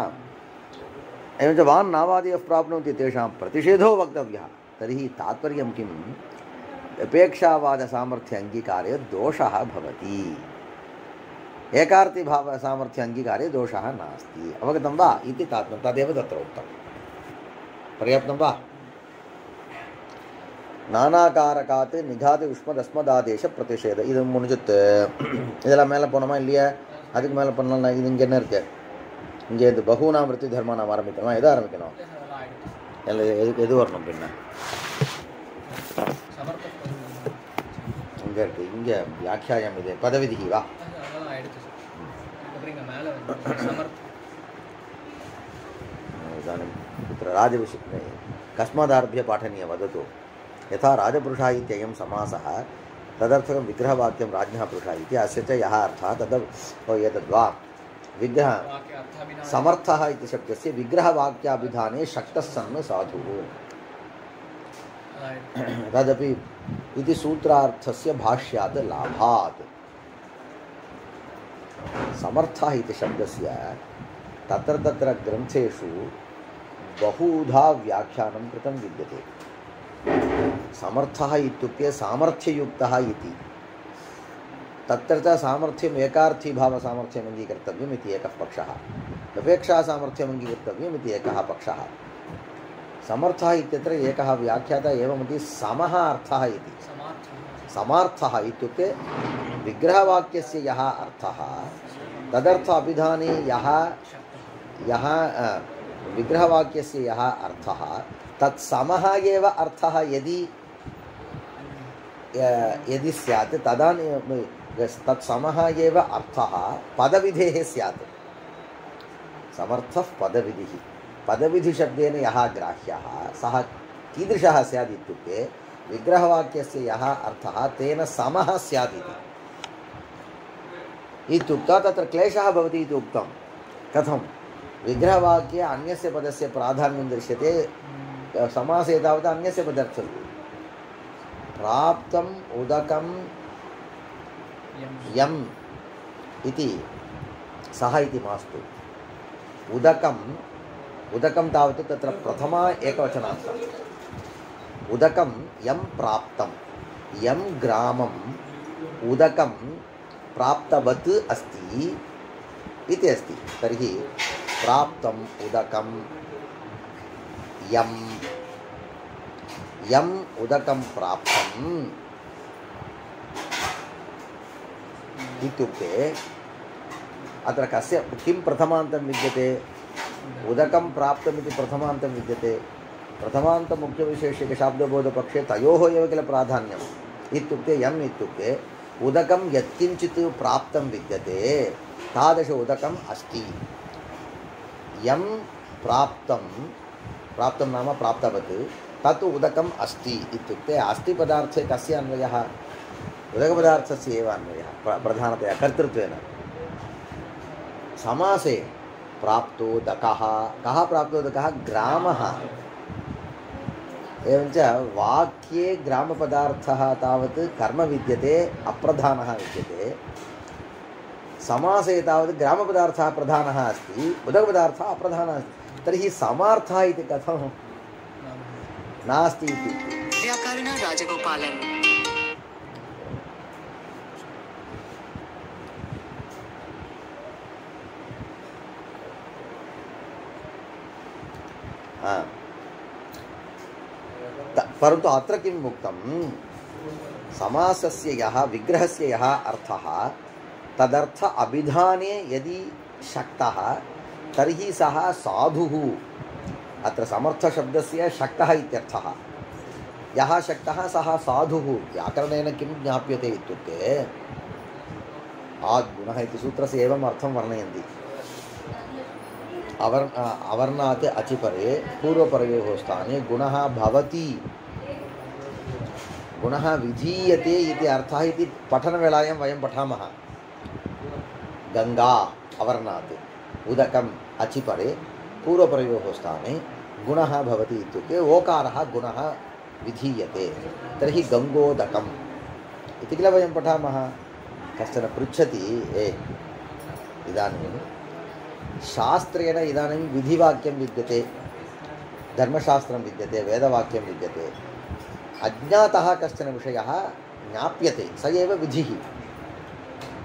Speaker 1: एवञ्च वान् नावादयः प्राप्नुवन्ति तेषां प्रतिषेधो वक्तव्यः। तर्हि तात्पर्यं किम्, अपेक्षावादसामर्थ्य अङ्गीकारे दोषः भवति, एकार्थिभावसामर्थ्य अङ्गीकारे दोषः नास्ति। अवगतं वा इति तात्पर्यं, तदेव तत्र उक्तं। पर्याप्तं वा? नानाकारकात् निघात युष्मदस्मदादेश प्रतिषेध, இது முடிஞ்சிட்டு இதெல்லாம் மேலே போனோமா இல்லையா? அதுக்கு மேலே பண்ணலாம். இது இங்கே என்ன இருக்கு, இங்கே இந்த பகுனாம் விருத்தி தர்மா நாம் ஆரம்பிக்கணுமா, எதை ஆரம்பிக்கணும், எது வரணும் பின்ன இங்கே இருக்கு, இங்கே வியாக்கியாயம் இது பதவிதிகி வா. इदानीं तत्र राजविषये कस्मादारभ्य पाठनीयं वदतु। यथा राजपुरुषः इत्ययं समासः तदर्थकं विग्रहवाक्यं राज्ञः पुरुषः इति, अस्य च यः अर्थः तद् एतद्वा विग्रह समर्थः इति शब्दस्य विग्रहवाक्याभिधाने शक्तः सन् साधुः तदपि इति सूत्रार्थस्य भाष्यात् लाभात् समर्थः इति शब्दस्य तत्र तत्र ग्रन्थेषु बहुधा व्याख्यानं कृतं विद्यते। समर्थः इत्युक्ते सामर्थ्ययुक्तः इति। तत्र च सामर्थ्यम् एकार्थीभावसामर्थ्यम् अङ्गीकर्तव्यम् इति एकः पक्षः, अपेक्षासामर्थ्यम् अङ्गीकर्तव्यम् इति एकः पक्षः। समर्थः इत्यत्र एकः व्याख्याता एवमिति समः अर्थः इति। समार्थः इत्युक्ते विग्रहवाक्यस्य यः अर्थः तदर्थ अभिधाने यः विग्रहवाक्यस्य यः अर्थः तत्समः एव अर्थः यदि स्यात् तदानीं तत्समः एव अर्थः पदविधेः स्यात्। समर्थः पदविधिः। पदविधिशब्देन यः ग्राह्यः सः कीदृशः स्यात् इत्युक्ते विग्रहवाक्यस्य यः अर्थः तेन समः स्यात् इत्युक्त्वा तत्र क्लेशः भवति इति उक्तं। कथं? विग्रहवाक्ये अन्यस्य पदस्य प्राधान्यं दृश्यते, समासे तावत् अन्यस्य पदर्थं प्राप्तम् उदकं यम् इति सः इति मास्तु। उदकं तावत् तत्र प्रथमा एकवचनान्तम्। उदकं यं प्राप्तं, यं ग्रामम् उदकं प्राप्तवत् अस्ति इति अस्ति। तर्हि प्राप्तम् उदकं यम् उदकं प्राप्तम् इत्युक्ते अत्र कस्य किं प्रथमान्तं विद्यते? उदकं प्राप्तमिति प्रथमान्तं विद्यते। प्रथमान्तमुख्यविशेषिकशाब्दबोधपक्षे तयोः एव किल प्राधान्यम् इत्युक्ते यम् इत्युक्ते उदकं यत्किञ्चित् प्राप्तं विद्यते तादृश उदकम् अस्ति। यं प्राप्तं नाम प्राप्तवत् तत् उदकम् अस्ति इत्युक्ते अस्ति पदार्थे कस्य अन्वयः? उदकपदार्थस्य एव अन्वयः प्रधानतया कर्तृत्वेन। समासे प्राप्तोदकः, कः प्राप्तोदकः? ग्रामः। एवञ्च वाक्ये ग्रामपदार्थः तावत् कर्म विद्यते, अप्रधानः विद्यते। समासे तावत् ग्रामपदार्थः प्रधानः अस्ति, उदकपदार्थः अप्रधानः अस्ति। तर्हि समार्थः इति कथं नास्ति इति
Speaker 2: व्याकरण राजगोपालन्।
Speaker 1: परन्तु अत्र किम् उक्तं? समासस्य यः विग्रहस्य यः अर्थः तदर्थ अभिधाने यदि शक्तः तर्हि सः साधुः। अत्र समर्थशब्दस्य शक्तः इत्यर्थः। यः शक्तः सः साधुः। व्याकरणेन किं ज्ञाप्यते इत्युक्ते आद्गुणः इति सूत्रस्य एवम् अर्थं वर्णयन्ति। अवर्णात् अचिपरे पूर्वपरयोः स्थाने गुणः भवति, गुणः विधीयते इति अर्थः इति पठनवेलायां वयं पठामः। गंगा अवर्णात्, उदकम् अचिपरे पूर्वपरयोः स्थाने गुणः भवति इत्युक्ते ओकारः गुणः विधीयते। तर्हि गंगोदकम् इति किल वयं पठामः। कश्चन पृच्छति, इदानीं शास्त्रेण इदानीं विधिवाक्यं विद्यते, धर्मशास्त्रं विद्यते, वेदवाक्यं विद्यते। अज्ञातः कश्चन विषयः ज्ञाप्यते, स एव विधिः।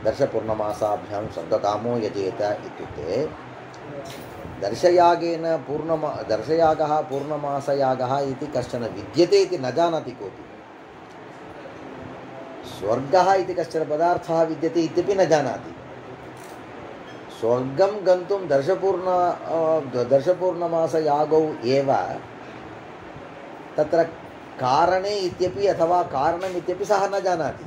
Speaker 1: दर्शपूर्णमासाभ्यां शब्दकामो यजेत इत्युक्ते दर्शयागः पूर्णमासयागः इति कश्चन विद्यते इति न जानाति कोऽपि। स्वर्गः इति कश्चन पदार्थः विद्यते इत्यपि न जानाति। स्वर्गं गन्तुं दर्शपूर्णमासयागौ एव तत्र कारणे इत्यपि अथवा कारणम् इत्यपि सः न जानाति।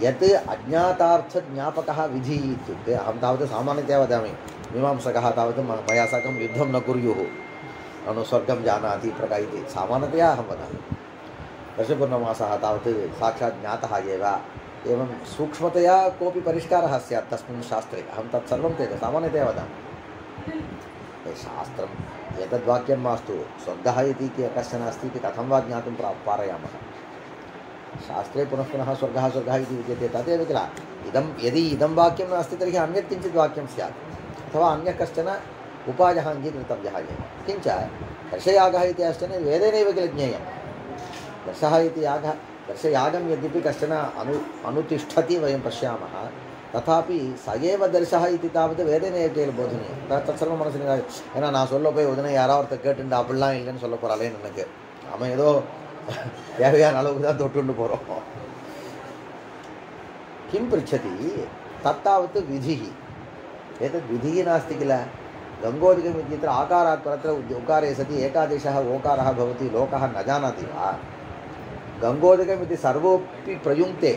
Speaker 1: यत् अज्ञातार्थज्ञापकः विधिः इत्युक्ते अहं तावत् सामान्यतया वदामि, मीमांसकः तावत् मया साकं युद्धं न कुर्युः, ननु स्वर्गं जानाति प्रका इति सामान्यतया अहं वदामि। दर्शपूर्णमासः तावत् साक्षात् ज्ञातः एव, एवं सूक्ष्मतया कोऽपि परिष्कारः स्यात् तस्मिन् शास्त्रे। अहं तत्सर्वं त्यज सामान्यतया वदामि। शास्त्रम् एतद्वाक्यं मास्तु स्वर्गः इति कश्चन अस्ति इति कथं वा ज्ञातुं पारयामः। शास्त्रे पुनः पुनः स्वर्गः स्वर्गः इति विद्यते तदेव किल। यदि इदं वाक्यं नास्ति तर्हि अन्यत् किञ्चित् वाक्यं स्यात् अथवा अन्यः कश्चन उपायः अङ्गीकृतव्यः एव। किञ्च दर्शयागः इति कश्चन वेदेनैव किल ज्ञेयं। दर्शः इति यागः, दर्शयागं यद्यपि कश्चन अनुतिष्ठति वयं पश्यामः, तथापि स एव दर्शः इति तावत् वेदेन किल बोधनीयं। तत्सर्वं मनसि ஏன்னா நான் சொல்ல போய் உடனே யாராவது ஒருத்தர் கேட்டுட்டு அப்படிலாம் இல்லைன்னு சொல்ல போகிறாளேன்னு எனக்கு அவன் ஏதோ தேவையான அளவுக்கு தான் தொட்டுண்டு போகிறோம். किं पृच्छति तत्तावत् विधिः। एतद् विधिः नास्ति किल। गङ्गोदकम् इत्यत्र आकारात् परत्र उकारे सति एकादेशः ओकारः भवति लोकः न जानाति वा। गङ्गोदकम् इति सर्वोऽपि प्रयुङ्क्ते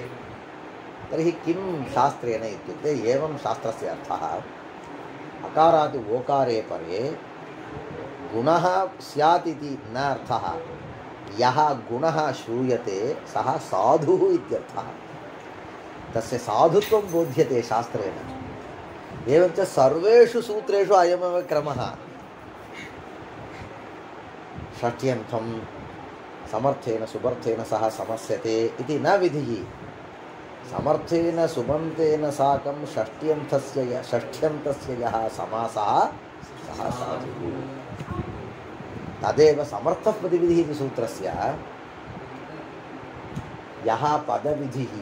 Speaker 1: तर्हि किं शास्त्रेण इत्युक्ते एवं शास्त्रस्य अर्थः अकारात् ओकारे परे गुणः स्यात् इति न अर्थः। यः गुणः श्रूयते सः साधुः इत्यर्थः। तस्य साधुत्वं बोध्यते शास्त्रेण। एवञ्च सर्वेषु सूत्रेषु अयमेव क्रमः। षष्ट्यन्तं समर्थेन सुबर्थेन सह समस्यते इति न विधिः। समर्थेन सुबन्तेन साकं षष्ट्यन्तस्य यः समासः सः साधुः। तदेव समर्थः पदविधिः इति सूत्रस्य यः पदविधिः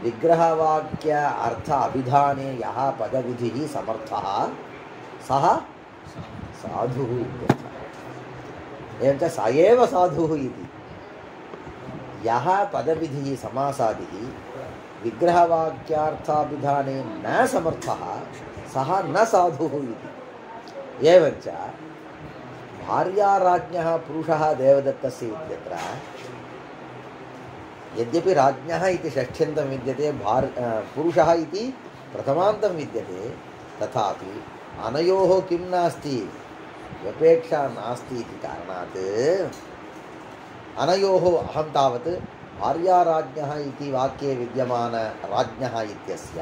Speaker 1: विग्रहवाक्य अर्थ अभिधाने यः पदविधिः समर्थः सः साधुः इत्यर्थः। एवञ्च स एव साधुः इति। यः पदविधिः समासादिः विग्रहवाक्यार्थाभिधाने न समर्थः सः न साधुः इति। एवञ्च भार्याराज्ञः पुरुषः देवदत्तस्य इत्यत्र यद्यपि राज्ञः इति षष्ठ्यन्तं विद्यते, पुरुषः इति प्रथमान्तं विद्यते, तथापि अनयोः किं नास्ति, व्यपेक्षा नास्ति इति कारणात् अनयोः अहं तावत् भार्याराज्ञः इति वाक्ये विद्यमान राज्ञः इत्यस्य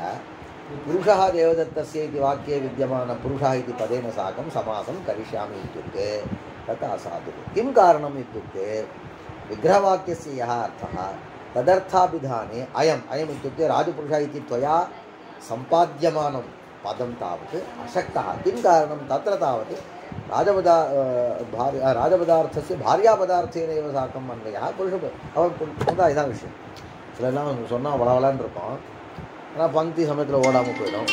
Speaker 1: पुरुषः देवदत्तस्य इति वाक्ये विद्यमान पुरुषः इति पदेन साकं समासं करिष्यामि इत्युक्ते तत् असाधुः। किं कारणम् इत्युक्ते विग्रहवाक्यस्य यः अर्थः तदर्थाभिधाने अयम् इत्युक्ते राजपुरुषः इति त्वया सम्पाद्यमानं पदं तावत् अशक्तः। किं कारणं तत्र तावत् ராஜபதார்த்தस्य भार्यापदार्थेनैव साकम् अन्वयः पुरुष அவன் இதான் விஷயம். சிலெல்லாம் சொன்னால் வளவலான்னு இருக்கும், ஆனால் பங்கி சமயத்தில் ஓடாமல் போயிடும்.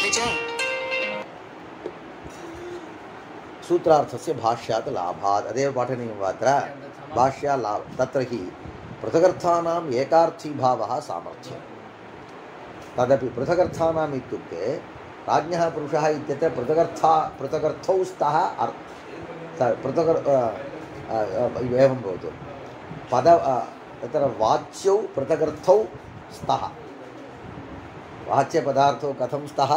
Speaker 1: सूत्रार्थस्य भाष्यात् लाभात् अदेव पाठनीयं वा अत्र भाष्या लाभ तत्र हि पृथगर्थानाम् एकार्थीभावः सामर्थ्यं। तदपि पृथगर्थानाम् इत्युक्ते राज्ञः पुरुषः इत्यत्र पृथगर्थौ स्तः एवं भवतु पद तत्र वाच्यौ पृथगर्थौ स्तः। वाच्यपदार्थौ कथं स्तः,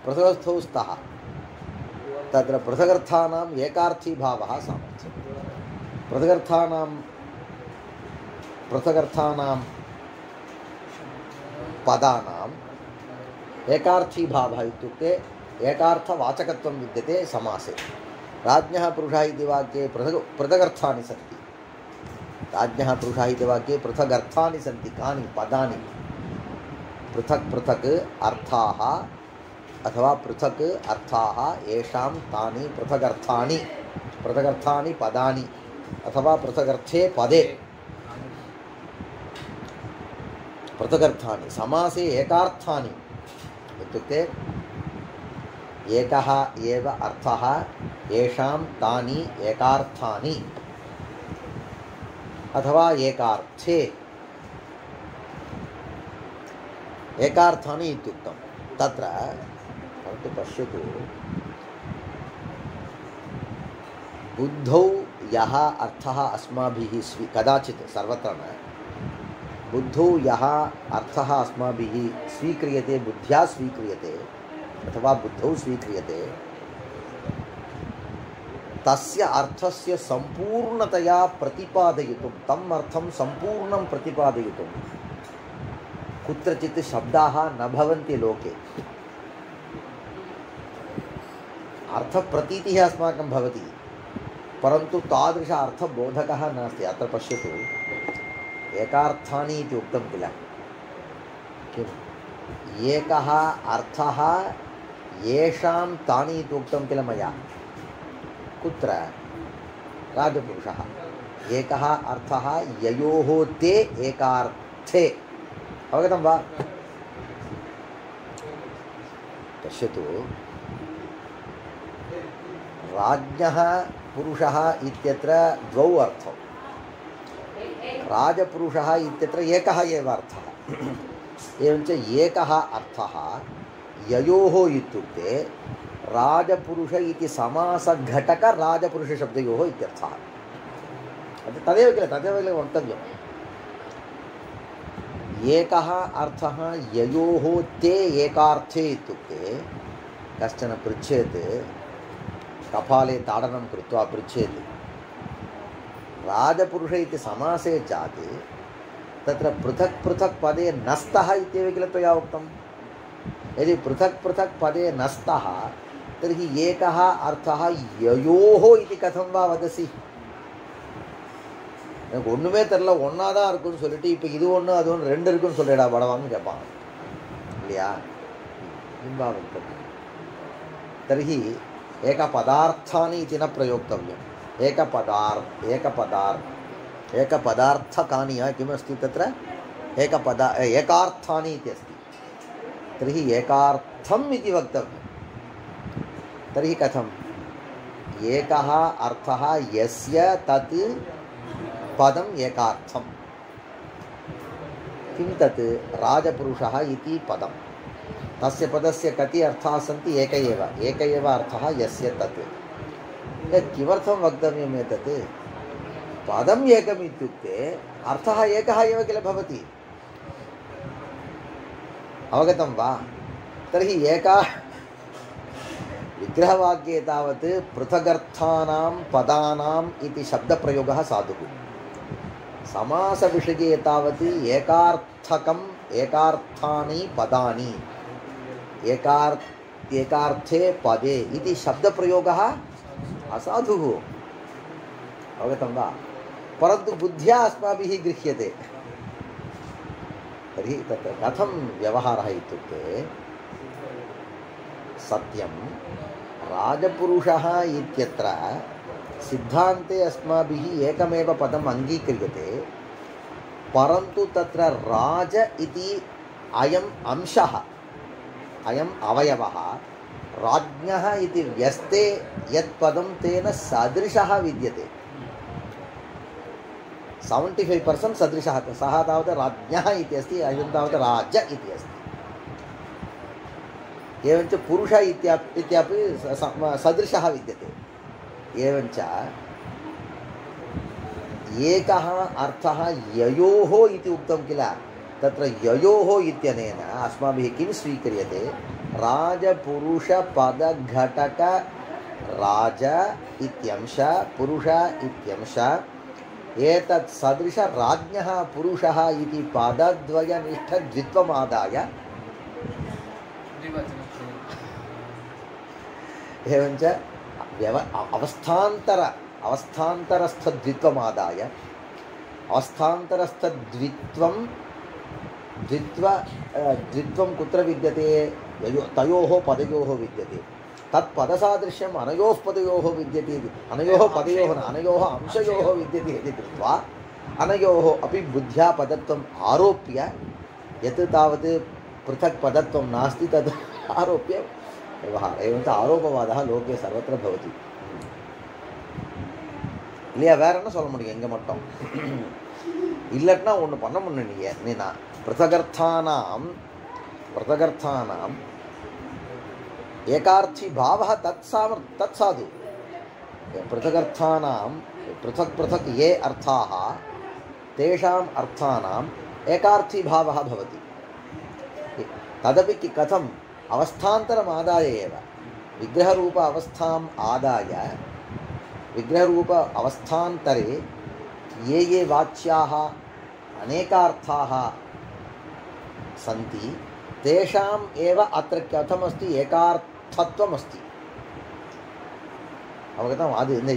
Speaker 1: पृथगर्थौ स्तः। तत्र पृथगर्थानाम् एकार्थीभावः सामर्थ्यं। पृथगर्थानां पदानाम् एकार्थीभावः इत्युक्ते एकार्थवाचकत्वं विद्यते समासे। राज्ञः पुरुषः इति वाक्ये पृथगर्थानि सन्ति। राज्ञः पुरुषः इति वाक्ये पृथगर्थानि सन्ति। कानि पदानि? पृथक् पृथक् अर्थाः अथवा पृथक् अर्थाः येषां तानि पृथगर्थानि पदानि अथवा पृथगर्थे पदे पृथगर्थानि। समासे एकार्थानि इत्युक्ते एकः एव अर्थः येषां तानि एकार्थानि अथवा एकार्थे एकार्थानि इत्युक्तं। तत्र पश्यतु बुद्धौ यः अर्थः अस्माभिः कदाचित् सर्वत्र न बुद्धौ यः अर्थः अस्माभिः स्वीक्रियते, बुद्ध्या स्वीक्रियते अथवा बुद्धौ स्वीक्रियते, तस्य अर्थस्य सम्पूर्णतया प्रतिपादयितुं, तम् अर्थं सम्पूर्णं प्रतिपादयितुं कुत्रचित् शब्दाः न भवन्ति लोके, अर्थप्रतीतिः अस्माकं भवति, परन्तु तादृश अर्थबोधकः नास्ति। अत्र पश्यतु, एकार्थानि इति उक्तं किल, किम् एकः अर्थः येषां तानि इति उक्तं किल मया। कुत्र? राजपुरुषः। एकः अर्थः ययोः ते एकार्थे। अवगतं वा? पश्यतु, राज्ञः पुरुषः इत्यत्र द्वौ अर्थौ, राजपुरुषः इत्यत्र एकः एव अर्थः। एवञ्च एकः अर्थः ययोः इत्युक्ते राजपुरुष इति समासघटक राजपुरुषशब्दयोः इत्यर्थः। तदेव किल वक्तव्यम्। एकः अर्थः ययोः ते एकार्थे इत्युक्ते कश्चन पृच्छेत्, कपाले ताडनं कृत्वा पृच्छेत्, राजपुरुष इति समासे जाते तत्र पृथक् पृथक् पदे नस्तः इत्येव किल त्वया उक्तं। यदि पृथक् पृथक् पदे नस्तः तर्हि एकः अर्थः ययोः इति कथं वा वदसि? எனக்கு ஒன்றுமே தெரில, ஒன்றா தான் இருக்குன்னு சொல்லிட்டு இப்போ இது ஒன்று அது ஒன்று ரெண்டு இருக்குன்னு சொல்லிடா படவான்னு கேட்பான் இல்லையா? बिम्बावन्तः। तर्हि एकपदार्थानि इति न प्रयोक्तव्यम्। एकपदार्थकानि किमस्ति तत्र? एकार्थानि इति अस्ति। तर्हि एकार्थम् इति वक्तव्यं। तर्हि कथम्? एकः अर्थः यस्य तत् पदम् एकार्थम्। किं तत्? राजपुरुषः इति पदं। तस्य पदस्य कति अर्थाः सन्ति? एक एव अर्थः यस्य तत्। किमर्थं वक्तव्यम् एतत्? पदम् एकम् इत्युक्ते अर्थः एकः एव किल भवति। अवगतं वा? तर्हि विग्रहवाक्ये तावत् पृथगर्थानां पदानाम् इति शब्दप्रयोगः साधुः। समासविषये तावत् एकार्थानि पदानि, एकार्थे पदे इति शब्दप्रयोगः असाधुः। अवगतं वा? परन्तु बुद्ध्या अस्माभिः गृह्यते। तर्हि तत्र कथं व्यवहारः इत्युक्ते, सत्यं राजपुरुषः इत्यत्र सिद्धान्ते अस्माभिः एकमेव पदम् अङ्गीक्रियते, परन्तु तत्र राज इति अयम् अंशः, अयम् अवयवः राज्ञः इति व्यस्ते यत् पदं तेन सदृशः विद्यते। 75% सदृशः, सः तावत् राज्ञः इति अस्ति, अयं तावत् राज इति अस्ति। एवञ्च पुरुष इत्यपि सदृशः विद्यते। एवञ्च एकः अर्थः ययोः इति उक्तं किल, तत्र ययोः इत्यनेन अस्माभिः किं स्वीक्रियते? राजपुरुषपदघटक राज इत्यंश, पुरुष इत्यंश, एतत् सदृश राज्ञः पुरुषः इति पदद्वयनिष्ठद्वित्वमादाय, एवञ्च अवस्थान्तरस्थद्वित्वमादाय, द्वित्वं कुत्र विद्यते? तयोः पदयोः विद्यते। तत् पदसादृश्यम् अनयोः पदयोः विद्यते। अनयोः अंशयोः विद्यते इति कृत्वा अनयोः अपि बुद्ध्या पदत्वम् आरोप्य, यत् तावत् पृथक् पदत्वं नास्ति तद् आरोप्य व्यवहारः। एवञ्च आरोपवादः लोके सर्वत्र भवति இல்லையா? வேற என்ன சொல்ல முடியும் எங்கே மட்டும்? இல்லைன்னா ஒன்று பண்ண முடியும். நீனா पृथगर्थानां एकार्थी भावः तत् साधु। पृथगर्थानां पृथक् ये अर्थाः तेषाम् अर्थानाम् एकार्थी भावः भवति। तदपि कथम्? अवस्थान्तरमादाय एव, विग्रहरूप अवस्थाम् आदाय, विग्रहरूप अवस्थान्तरे ये वाच्याः अनेकार्थाः सन्ति तेषाम् एव अत्र कथमस्ति एकार्थत्वमस्ति अवगतम् அது இந்த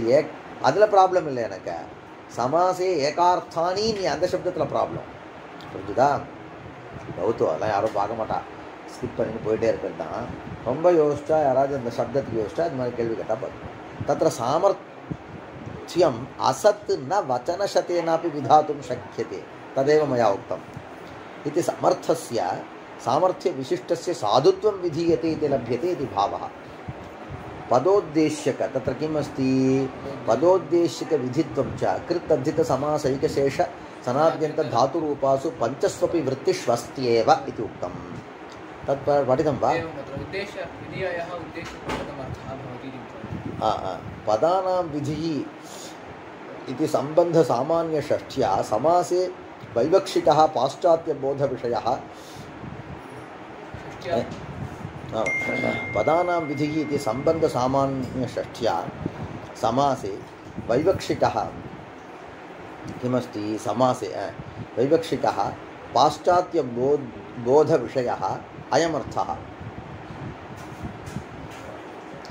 Speaker 1: அதில் ப்ராப்ளம் இல்லை எனக்கு சமாசே ஏகார்த்தானி நீ அந்த சப்தத்தில் ப்ராப்ளம் புரிஞ்சுதா கௌத்துவம் அதெல்லாம் யாரும் பார்க்க மாட்டா ஸ்கிப் பண்ணிட்டு போயிட்டே இருக்கிறது தான் ரொம்ப யோசிச்சா யாராவது அந்த சப்தத்துக்கு யோசிச்சா அது மாதிரி கேள்வி கேட்டால் பார்க்கணும் तत्र सामर्थ्यम् असत् न वचनशतेनापि विधातुं शक्यते तदेव मया उक्तम् इति समर्थस्य सामर्थ्यविशिष्टस्य साधुत्वं विधीयते इति लभ्यते इति भावः पदोद्देश्यक तत्र किम् अस्ति पदोद्देश्यकविधित्वं च कृत् तद्धितसमासैकशेष सनाद्यन्तधातुरूपासु पञ्चस्वपि वृत्तिष्वस्त्येव इति उक्तम् तत् पठितं वा पदानां विधिः इति सम्बन्धसामान्यषष्ठ्या समासे वैवक्षिकः पाश्चात्यबोधविषयः पदानां विधिः इति सम्बन्धसामान्यषष्ठ्या समासे वैवक्षिकः किमस्ति समासे वैवक्षिकः पाश्चात्यबोधविषयः अयमर्थः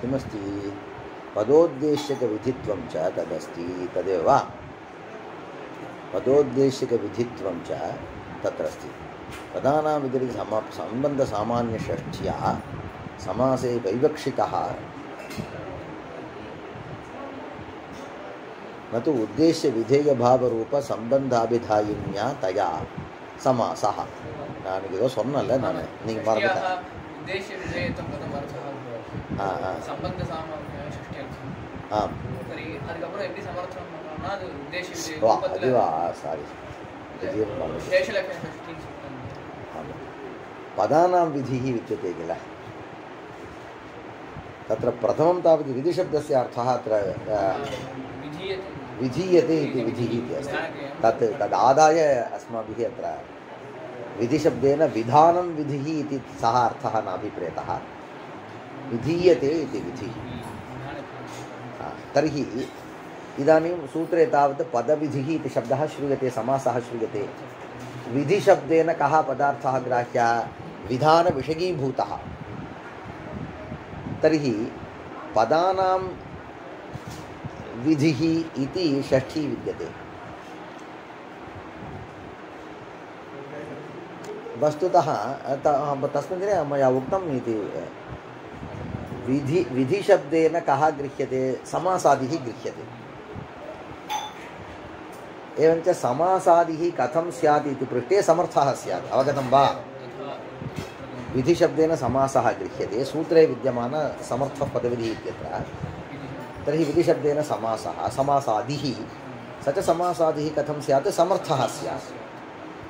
Speaker 1: किमस्ति पदोद्देश्यकविधित्वं च तदस्ति तदेव वा पदोद्देश्यकविधित्वं च तत्र अस्ति पदानां विधिः सम्बन्धसामान्यषष्ठ्या समासे वैवक्षिकः न तु उद्देश्यविधेयभावरूपसम्बन्धाभिधायिन्या तया समासः நான் ஏதோ சொன்னல நான் நீங்க மறந்துட்டேன்
Speaker 3: उद्देश्यविधेयत्वं प्रथमार्थः संबंध सामान्य षष्ठी अर्थம் சரி அதுக்கு எப்படி சமர்த்தனம் பண்ணனும்னா அது உद्देश्यविधेय ரூபத்துல
Speaker 1: அதுவா சாரி
Speaker 3: विशेषलक्षण षष्ठी
Speaker 1: पदानां विधिः विद्यते किल तत्र प्रथमं तावत् विधिशब्दस्य अर्थः अत्र विधीयते इति विधिः इति अस्ति तदादाय अस्माभिः अत्र विधिशब्देन विधानं विधिः इति सः अर्थः नाभिप्रेतः विधीयते इति विधिः तर्हि इदानीं सूत्रे तावत् पदविधिः इति शब्दः श्रूयते समासः श्रूयते विधिशब्देन कः पदार्थः ग्राह्यः विधानविषयीभूतः तर्हि पदानां विधिः इति षष्ठी विद्यते वस्तुतः तस्मिन् दिने मया उक्तम् इति विधिशब्देन कः गृह्यते समासादिः गृह्यते एवञ्च समासादिः कथं स्यात् इति पृष्टे समर्थः स्यात् अवगतं वा विधिशब्देन समासः गृह्यते सूत्रे विद्यमान समर्थः पदविधिः इत्यत्र तर्हि विधिशब्देन समासः समासादिः स च समासादिः कथं स्यात् समर्थः स्यात्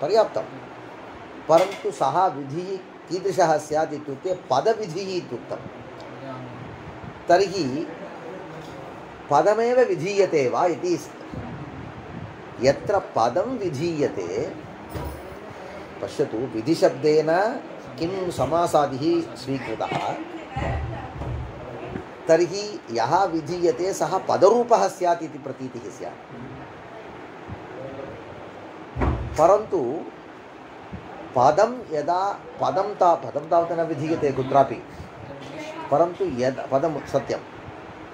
Speaker 1: पर्याप्तं परन्तु सः विधिः कीदृशः स्यात् इत्युक्ते पदविधिः इत्युक्तं तर्हि पदमेव विधीयते वा इति यत्र पदं विधीयते पश्यतु विधिशब्देन किं समासादिः स्वीकृतः तर्हि यः विधीयते सः पदरूपः स्यात् इति प्रतीतिः स्यात् परन्तु पदं यदा पदं तावत् न विधीयते कुत्रापि परन्तु यदा पदं सत्यं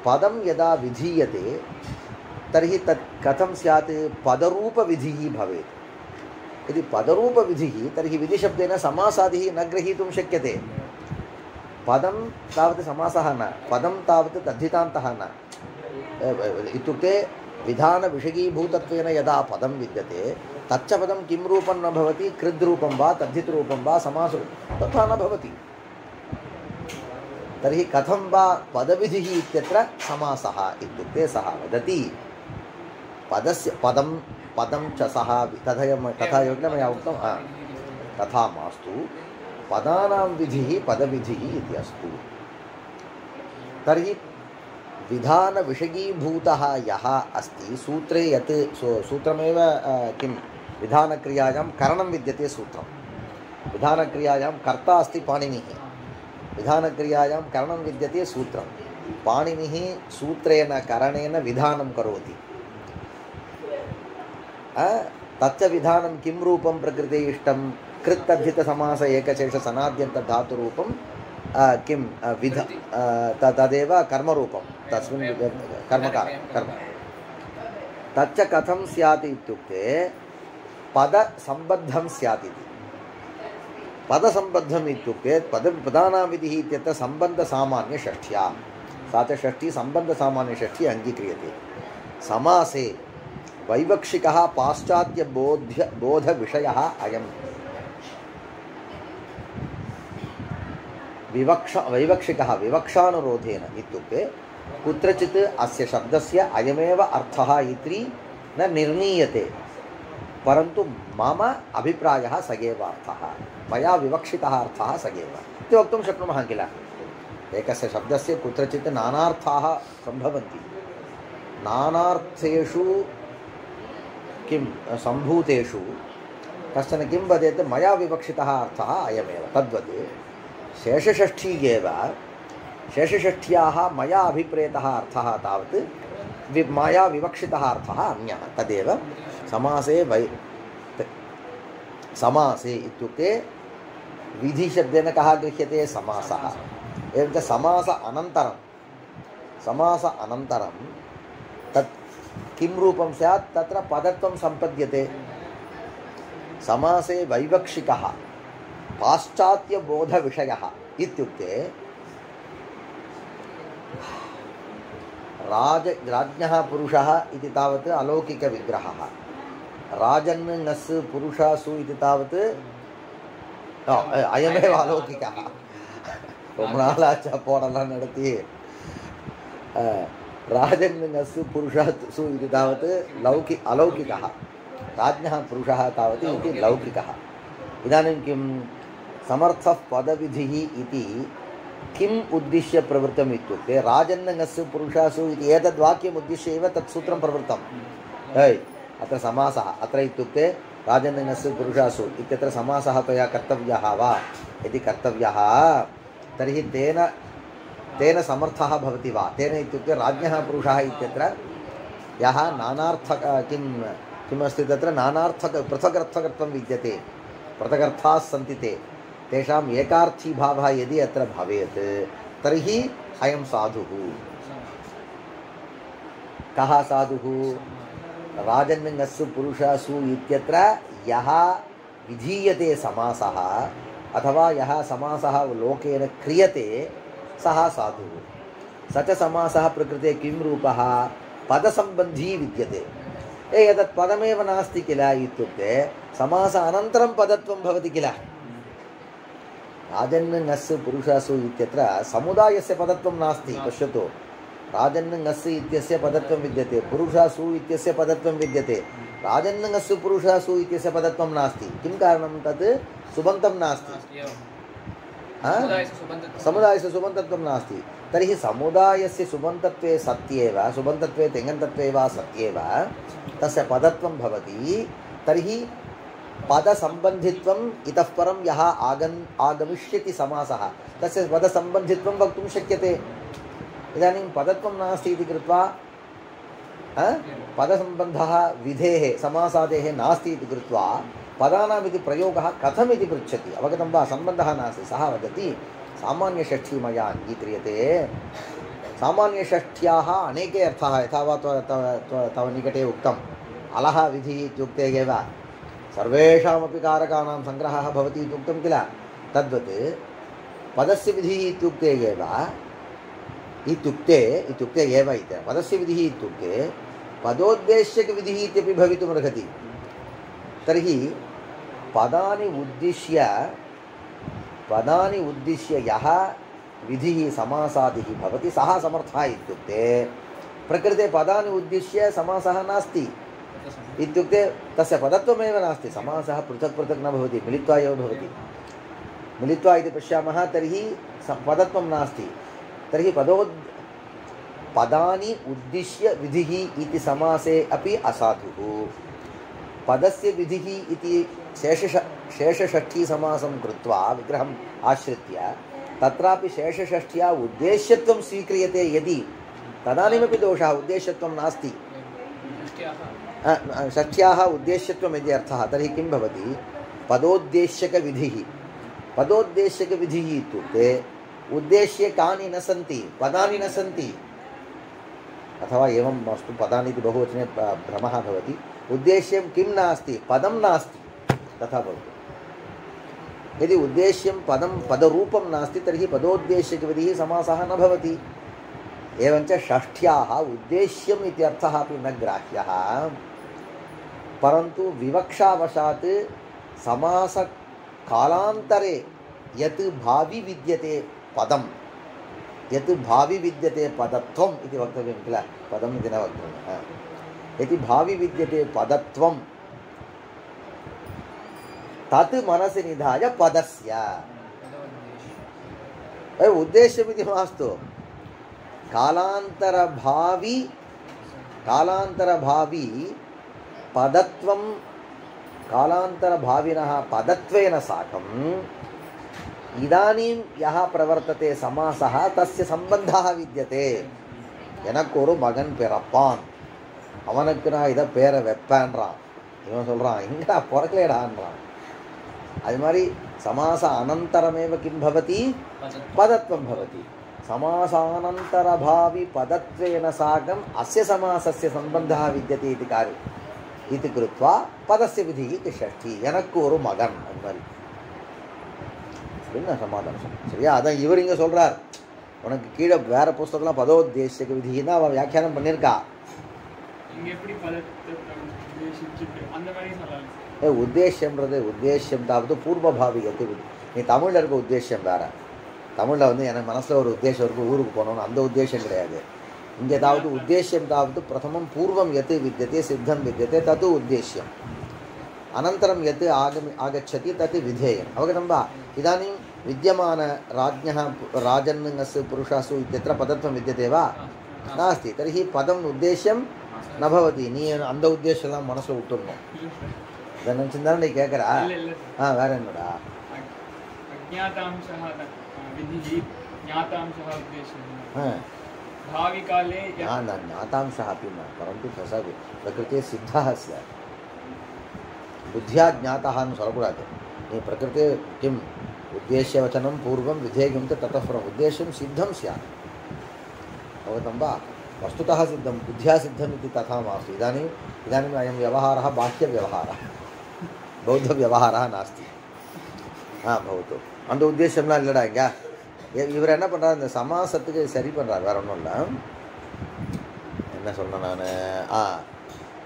Speaker 1: पदं यदा विधीयते तर्हि तत् कथं स्यात् पदरूपविधिः भवेत् यदि पदरूपविधिः तर्हि विधिशब्देन समासादिः न ग्रहीतुं शक्यते पदं तावत् समासः न पदं तावत् तद्धितान्तः न इत्युक्ते विधानविषयीभूतत्वेन यदा पदं विद्यते तच्च पदं किं रूपं न भवति कृद्रूपं वा तद्धितरूपं वा समासरूपं तथा न भवति तर्हि कथं वा पदविधिः इत्यत्र समासः इत्युक्ते सः वदति पदस्य पदं च सः तथा योग्य मया उक्तं तथा मास्तु पदानां विधिः पदविधिः इति अस्तु तर्हि विधानविषयीभूतः यः अस्ति सूत्रे यत् सूत्रमेव किं विधानक्रियायां करणं विद्यते सूत्रं विधानक्रियायां कर्ता अस्ति पाणिनिः विधानक्रियायां करणं विद्यते सूत्रं पाणिनिः सूत्रेण करणेन विधानं करोति तच्च विधानं किं रूपं प्रकृते इष्टं कृत्तद्धितसमास एकशेषसनाद्यन्तधातुरूपं किं विध तदेव कर्मरूपं तस्मिन् कर्मकार कर्म तच्च कथं स्यात् इत्युक्ते पदसम्बद्धं स्यात् इति पदसम्बद्धम् इत्युक्ते पदानामितिः इत्यत्र सम्बन्धसामान्यषष्ठ्या सा च षष्ठी सम्बन्धसामान्यषष्ठी अङ्गीक्रियते समासे वैवक्षिकः पाश्चात्यबोधविषयः अयम् वैवक्षिकः विवक्षानुरोधेन इत्युक्ते कुत्रचित् अस्य शब्दस्य अयमेव अर्थः इति न निर्णीयते परन्तु मम अभिप्रायः स एव अर्थः मया विवक्षितः अर्थः स एव इति वक्तुं शक्नुमः किल एकस्य शब्दस्य कुत्रचित् नानार्थाः सम्भवन्ति नानार्थेषु किं सम्भूतेषु कश्चन किं वदेत् मया विवक्षितः अर्थः अयमेव तद्वत् शेषषष्ठी एव शेषषष्ठ्याः मया अभिप्रेतः अर्थः तावत् मया विवक्षितः अर्थः अन्यः तदेव समासे समासे इत्युक्ते विधिशब्देन कः गृह्यते समासः एवञ्च समास अनन्तरं तत् किं रूपं स्यात् तत्र पदत्वं सम्पद्यते समासे वैवक्षिकः पाश्चात्यबोधविषयः इत्युक्ते राज्ञः पुरुषः इति तावत् अलौकिकविग्रहः राजन् नस् पुरुषः सु इति तावत् अयमेव अलौकिकः ரொம்ப நாளாச்சு போடலாம் நடத்தி राजन् नस् पुरुषः सु इति तावत् अलौकिकः राज्ञः पुरुषः तावत् इति लौकिकः इदानीं किं समर्थः पदविधिः इति किम् उद्दिश्य प्रवृत्तम् इत्युक्ते राजन् नस् पुरुषासु इति एतद्वाक्यम् उद्दिश्य एव तत् सूत्रं प्रवृत्तम् अत्र समासः अत्र इत्युक्ते राजन् नस् पुरुषासु इत्यत्र समासः त्वया कर्तव्यः वा यदि कर्तव्यः तर्हि तेन समर्थः भवति वा तेन इत्युक्ते राज्ञः पुरुषः इत्यत्र यः नानार्थक किमस्ति तत्र नानार्थक पृथगर्थकत्वं विद्यते पृथगर्थाः सन्ति तेषाम् एकार्थी भावः यदि अत्र भवेत् तर्हि अयं साधुः कः साधुः राजन् नस् पुरुषासु इत्यत्र यः विधीयते समासः अथवा यः समासः लोकेन क्रियते सः साधुः स च समासः प्रकृते किं रूपः पदसम्बन्धी विद्यते एतत् पदमेव नास्ति किल इत्युक्ते समास अनन्तरं पदत्वं भवति किल राजन् नस् पुरुषासु इत्यत्र समुदायस्य पदत्वं नास्ति पश्यतु राजन् नस् इत्यस्य पदत्वं विद्यते पुरुषासु इत्यस्य पदत्वं विद्यते राजन् नस् पुरुषासु इत्यस्य पदत्वं नास्ति किं कारणं तत् सुबन्तं नास्ति समुदायस्य सुबन्तत्वं नास्ति तर्हि समुदायस्य सुबन्तत्वे सत्येव सुबन्तत्वे तिङन्तत्वे वा सत्येव तस्य पदत्वं भवति तर्हि पदसम्बन्धित्वम् इतः परं यः आगमिष्यति समासः तस्य पदसम्बन्धित्वं वक्तुं शक्यते इदानीं पदत्वं नास्ति इति कृत्वा पदसम्बन्धः विधेः समासादेः नास्ति इति कृत्वा पदानामिति प्रयोगः कथमिति पृच्छति अवगतं वा सम्बन्धः नास्ति सः वदति सामान्यषष्ठी मया अङ्गीक्रियते सामान्यषष्ठ्याः अनेके अर्थाः यथा वा तव निकटे उक्तम् अलः विधिः इत्युक्ते एव सर्वेषामपि कारकाणां सङ्ग्रहः भवति इत्युक्तं किल तद्वत् पदस्य विधिः इत्युक्ते एव इत्युक्ते एव इति पदस्य विधिः इत्युक्ते पदोद्देश्यकविधिः इत्यपि भवितुमर्हति तर्हि पदानि उद्दिश्य यः विधिः समासादिः भवति सः समर्थः इत्युक्ते प्रकृते पदानि उद्दिश्य समासः नास्ति इत्युक्ते तस्य पदत्वमेव नास्ति समासः पृथक् पृथक् न भवति मिलित्वा एव भवति मिलित्वा इति पश्यामः तर्हि पदत्वं नास्ति तर्हि पदानि उद्दिश्य विधिः इति समासे अपि असाधुः पदस्य विधिः इति शेषषष्ठी समासं कृत्वा विग्रहम् आश्रित्य तत्रापि शेषषष्ठ्या उद्देश्यत्वं स्वीक्रियते यदि तदानीमपि दोषः उद्देश्यत्वं नास्ति षष्ठ्याः उद्देश्यत्वम् इति अर्थः तर्हि किं भवति पदोद्देश्यकविधिः पदोद्देश्यकविधिः इत्युक्ते उद्देश्ये कानि न सन्ति पदानि न सन्ति अथवा एवं मास्तु पदानि इति बहुवचने भ्रमः भवति उद्देश्यं किं नास्ति पदं नास्ति तथा भवति यदि उद्देश्यं पदं पदरूपं नास्ति तर्हि पदोद्देश्यकविधिः समासः न भवति एवञ्च षष्ठ्याः उद्देश्यम् इति अर्थः अपि न ग्राह्यः परन्तु विवक्षावशात् समासकालान्तरे यत् भावि विद्यते पदं यत् भावि विद्यते पदत्वम् इति वक्तव्यं किल पदम् इति न वक्तव्यं यदि भावि विद्यते पदत्वं तत् मनसि निधाय पदस्य उद्देश्यमिति मास्तु कालान्तरभावी पदत्वं कालान्तरभाविनः पदत्वेन साकम् इदानीं यः प्रवर्तते समासः तस्य सम्बन्धः विद्यते எனக்கு ஒரு மகன் பிறப்பான் அவனுக்கு நான் இதை பேரை வைப்பேன்றான் இவன் சொல்கிறான் எங்கடா பிறக்கலேடான்றான் அது மாதிரி समास अनन्तरमेव किं भवति पदत्वं भवति समासानन्तरभावि पदत्वेन साकम् अस्य समासस्य सम्बन्धः विद्यते इति कार्य इति कृत्वा पदस्य विधिः इति षष्ठी எனக்கு ஒரு மகன் அது மாதிரி என்ன சமாதானம் சரியா அதான் இவர் இங்கே சொல்கிறார் உனக்கு கீழே வேற புஸ்தகம்லாம் பதோத்தேசிக விதினா அவன் வியாக்கியானம் பண்ணியிருக்கா உத்தேசியம்ன்றது உத்தேசியம் தாவது பூர்வபாவி எது நீ தமிழில் இருக்க உத்தேசியம் வேற தமிழில் வந்து எனக்கு மனசில் ஒரு உத்தேசம் இருக்குது ஊருக்கு போகணும்னு அந்த உத்தேசம் கிடையாது இங்கே தாவது உத்தேசியம் தாவது பிரதமம் பூர்வம் எது வித்தியதே சித்தம் வித்தியதே தது உத்தேசியம் अनन्तरं यत् आगच्छति तत् विधेयम् अवगतं वा इदानीं विद्यमानराज्ञः राजन्नस्य पुरुषासु इत्यत्र पदत्वं विद्यते वा नास्ति तर्हि पदम् उद्देश्यं न भवति நீ அந்த உத்தேசம்லாம் மனசில் விட்டுடணும் இதை நினச்சிருந்தாலும் நீ கேட்குறா வேற என்னடா ज्ञातांशः अपि न परन्तु तथा प्रकृते सिद्धः स्यात् बुद्धिया ज्ञातः न சொல்லக்கூடாது நீ प्रकृते किम् उद्देश्यवचनं पूर्वं विधेयं च ततः परम् उद्देश्यं सिद्धं स्यात् अवगतं वा वस्तुतः सिद्धं बुद्ध्या सिद्धम् इति तथा मास्तु इदानीम् अयं व्यवहारः बाह्यव्यवहारः बौद्धव्यवहारः नास्ति भवतु அந்த உத்தேசம்லாம் இல்லைடா இங்கே இவர் என்ன பண்ணுறாரு இந்த சமாசத்துக்கு சரி பண்ணுறாரு வேற ஒன்றும் இல்லை என்ன சொன்னேன் நான்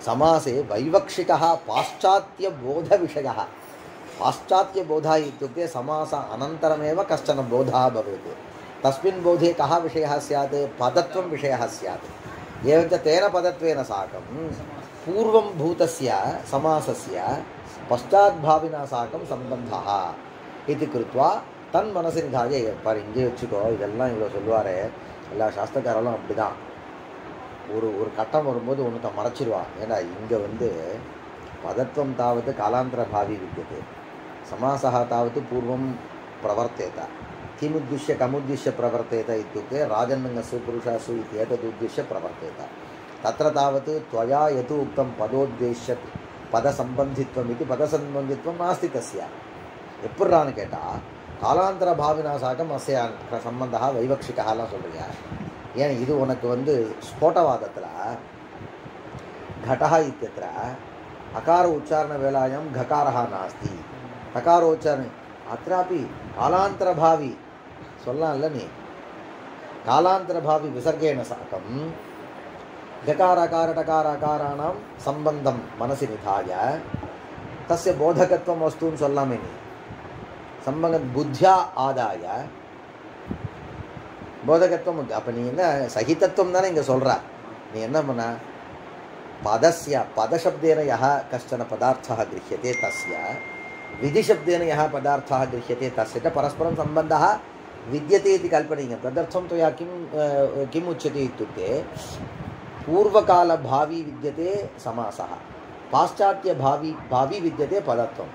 Speaker 1: समासे वैवक्षिकः पाश्चात्यबोधविषयः पाश्चात्यबोधः इत्युक्ते समास अनन्तरमेव कश्चन बोधः भवेत् तस्मिन् बोधे कः विषयः स्यात् पदत्वं विषयः स्यात् एवञ्च तेन पदत्वेन साकं पूर्वं भूतस्य समासस्य पश्चाद्भाविना साकं सम्बन्धः इति कृत्वा तन्मनसि निधाय பாரு இங்கே வச்சுக்கோ இதெல்லாம் இவ்வளோ சொல்லுவார் எல்லா சாஸ்திரக்காரர்களும் அப்படி தான் ஒரு கட்டம் வரும்போது ஒன்று மறைச்சிடுவான் ஏன்னா இங்கே வந்து பதத்வம் தாவது காலாந்தர பாவி வித்தியதே समासः तावत् पूर्वं प्रवर्तेत किमुद्दिश्य कमुद्दिश्य प्रवर्तेत इत्युक्ते राजन्नस्य पुरुषासु इत्येतदुद्दिश्य प्रवर्तेत तत्र तावत् त्वया यत् उक्तं पदोद्देश्य पदसम्बन्धित्वम् इति पदसम्बन्धित्वं नास्ति तस्य एप्पुर्रानु केटा कालान्तர भाविना साकम् अस्य सम्बन्धः वैवक्षिकःலாம் சொல்றீங்க ஏன் இது உனக்கு வந்து ஸ்போட்டவாதத்தில் घटः इत्यत्र अकार उच्चारणवेलायां घकारः नास्ति तकारोच्चारणे अत्रापि कालान्तरभावी சொல்லலாம்ல நீ कालान्तरभावी विसर्गेण साकं गकारकारटकारकाराणां सम्बन्धं मनसि निधाय तस्य बोधकत्वं वस्तून् சொல்லலாமே நீ सम्बन्ध बुद्ध्या आदाय बोधकत्वं அப்ப நீ என்ன सहितत्वं தானே இங்க சொல்ற நீ என்ன பண்ண पदस्य पदशब्देन यः कश्चन पदार्थः गृह्यते तस्य विधिशब्देन यः पदार्थः गृह्यते तस्य च परस्परं सम्बन्धः विद्यते इति कल्पनीयं तदर्थं त्वया किम् उच्यते इत्युक्ते पूर्वकालभावी विद्यते समासः पाश्चात्यभावी विद्यते पदत्वं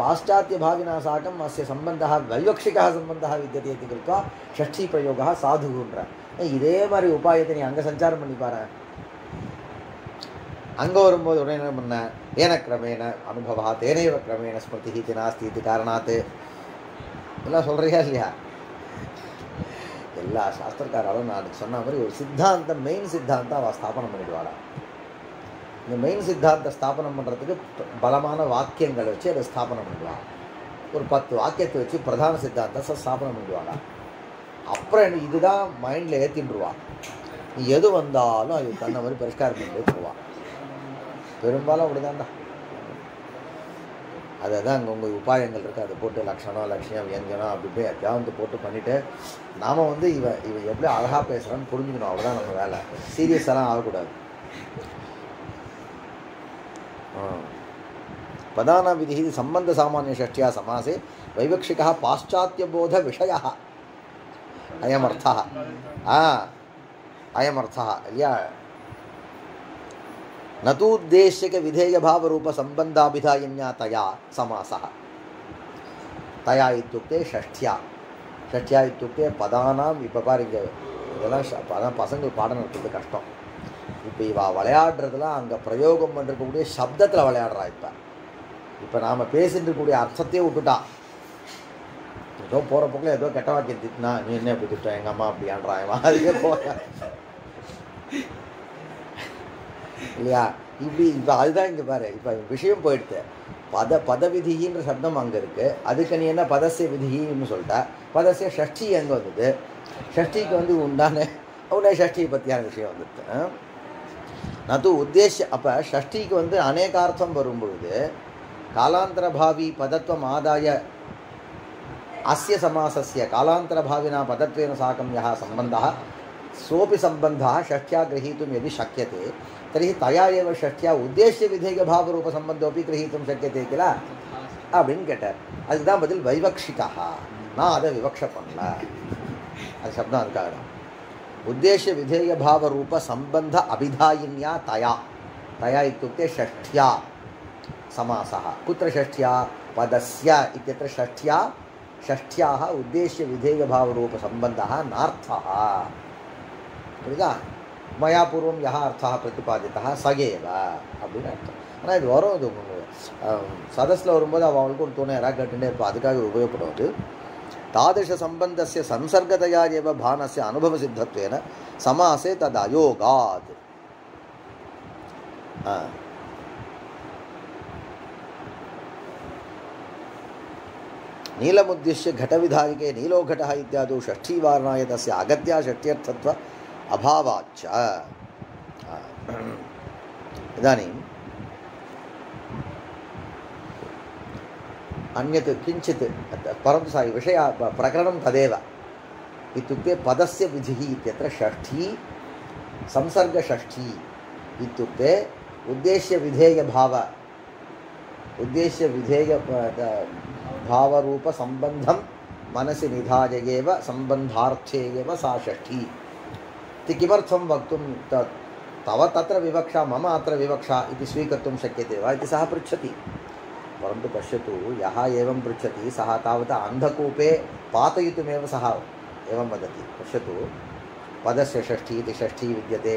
Speaker 1: पाश्चात्यभाविना साकम् अस्य सम्बन्धः वैवक्षिकः सम्बन्धः विद्यते इति कृत्वा षष्ठीप्रयोगः साधुः இதே மாதிரி உபாயத்தை நீ அங்கே சஞ்சாரம் பண்ணி பாரு அங்கே வரும்போது உடனே என்ன பண்ண ஏன கிரமேண அனுபவா தேனைவ கிரமேண ஸ்மிருதி இது நாஸ்தி இது காரணாத்து எல்லாம் சொல்கிறியா இல்லையா? எல்லா சாஸ்திரக்காராலும் நான் சொன்ன மாதிரி ஒரு சித்தாந்தம், மெயின் சித்தாந்தம் அவள் ஸ்தாபனம் பண்ணிடுவாளா. இந்த மெயின் சித்தாந்த ஸ்தாபனம் பண்ணுறதுக்கு பலமான வாக்கியங்களை வச்சு அதை ஸ்தாபனம் பண்ணிடுவாள். ஒரு 10 வாக்கியத்தை வச்சு பிரதான சித்தாந்தத்தை ஸ்தாபனம் பண்ணிடுவாளா. அப்புறம் இதுதான் மைண்டில் ஏற்றின்றுவா. நீ எது வந்தாலும் அது தன்ன மாதிரி பரிஷ்காரம் பண்ணி போவான். பெரும்பாலும் அப்படிதான்டா. அதை தான் அங்கே உங்கள் உபாயங்கள் இருக்குது, அதை போட்டு லக்ஷணம் லட்சியம் வியஞ்சனம் அப்படி போய் எப்பயாவது போட்டு பண்ணிவிட்டு நாம் இவ எப்படி அழகாக பேசுகிறான்னு புரிஞ்சுக்கணும். அவ்வளோதான் நம்ம வேலை. சீரியஸெல்லாம் ஆகக்கூடாது. பதான விதி சம்பந்த சாமானிய ஷஷ்டியா சமாசே வைவக்ஷிகா பாश्चात्यबोध விஷய அயமர்த்தா. அயமர்த்தா இல்லையா? நதூದ್ದೇಶ್ಯಕ விதேய பாவ ரூப சம்பந்தாபிதாயன்யா தயா சமாசः. தயா இத்துக்தே ஷஷ்டியா. ஷஷ்டியா இத்துக்தே பதானாம். இப்போ பாருங்க, இதெல்லாம் அதான் பசங்கள் பாடம் நடத்துறது கஷ்டம். இப்போ இவ விளையாடுறதுலாம் அங்கே பிரயோகம் பண்ணிருக்கக்கூடிய சப்தத்தில் விளையாடுறா. இப்போ நாம் பேசிட்டு இருக்கக்கூடிய அர்த்தத்தையே விட்டுட்டா. ஏதோ போகிற போக்கில் ஏதோ கெட்ட வாக்கியம் திட்டினா, நீ என்ன எப்படி திட்டம், எங்கள் அம்மா அப்படி ஆடுறான் அதுக்கே போக இல்லையா? இப்படி இப்போ அதுதான் இங்கே பாரு. இப்போ விஷயம் போயிடுது. பதவிதிகின்ற சப்தம் அங்கே இருக்குது. அதுக்கு நீ என்ன பதசிய விதின்னு சொல்லிட்ட. பதசிய ஷஷ்டி அங்கே வந்தது. ஷஷ்டிக்கு உண்டான உடனே ஷஷ்டியை பற்றியான விஷயம் வந்துடுது. நது உத்தேசிய. அப்போ ஷஷ்டிக்கு அநேகார்த்தம் வரும்பொழுது காலாந்தரபாவி பதத்வம் ஆதாய அஸ்ய சமாசஸ்ய காலாந்தரபாவினா பதத்வேன சாகம் யः சம்பந்தः सोऽपि सम्बन्धः षष्ठ्या गृहीतुं यदि शक्यते तर्हि तया एव षष्ठ्या उद्देश्य विधेय भावरूप सम्बन्धोऽपि गृहीतुं शक्यते किल அப்படின்னு கேட்டார். அதுதான் பதில். வைவக்ஷிகா. நான் அதை விவக்ஷ பண்ணல. அது சப்தம் அதுக்காக தான். உத்தேश्य विधेय भाव रूप संबंध अभिधायिन्या तया. तया इत्युक्ते षष्ठ्या समासः. कुत्र षष्ठ्या? पदस्य इत्यत्र षष्ठ्या. षष्ठ्याः उद्देश्य विधेय भाव रूप संबंधः नार्थः. புரியுதா? மயா பூர்வம் யஹ அர்த்தः பிரதிபாதித்தः स एव அப்படின்னு அர்த்தம். ஆனால் இது வரும். இது சதஸில் வரும்போது அவங்களுக்கு ஒரு துணை யாராக கேட்டுட்டே இருப்போம். அதுக்காக உபயோகப்படுவது. तादृश संबंधस्य संसर्गतया एव भानस्य अनुभव सिद्धत्वेन समासे तद् अयोगात्. नीलमुद्दिश्य घटविधायके नीलो घटः इत्यादौ षष्ठीवारणाय तस्य अगत्या षष्ठ्यर्थत्व अभावाच्च. इदानीं अन्यत् किञ्चित् परन्तु सा विषय प्रकरणं तदेव. इत्युक्ते पदस्य विधिः इत्यत्र षष्ठी संसर्गषष्ठी इत्युक्ते उद्देश्य विधेय भावरूप सम्बन्धं मनसि निधाय एव सम्बन्धार्थे एव सा षष्ठी. इति किमर्थं वक्तुं तव तत्र विवक्षा मम अत्र विवक्षा इति स्वीकर्तुं शक्यते वा इति सः पृच्छति. परन्तु पश्यतु, यः एवं पृच्छति सः तावत् अन्धकूपे पातयितुमेव सः एवं वदति. पश्यतु, पदस्य षष्ठी इति षष्ठी विद्यते.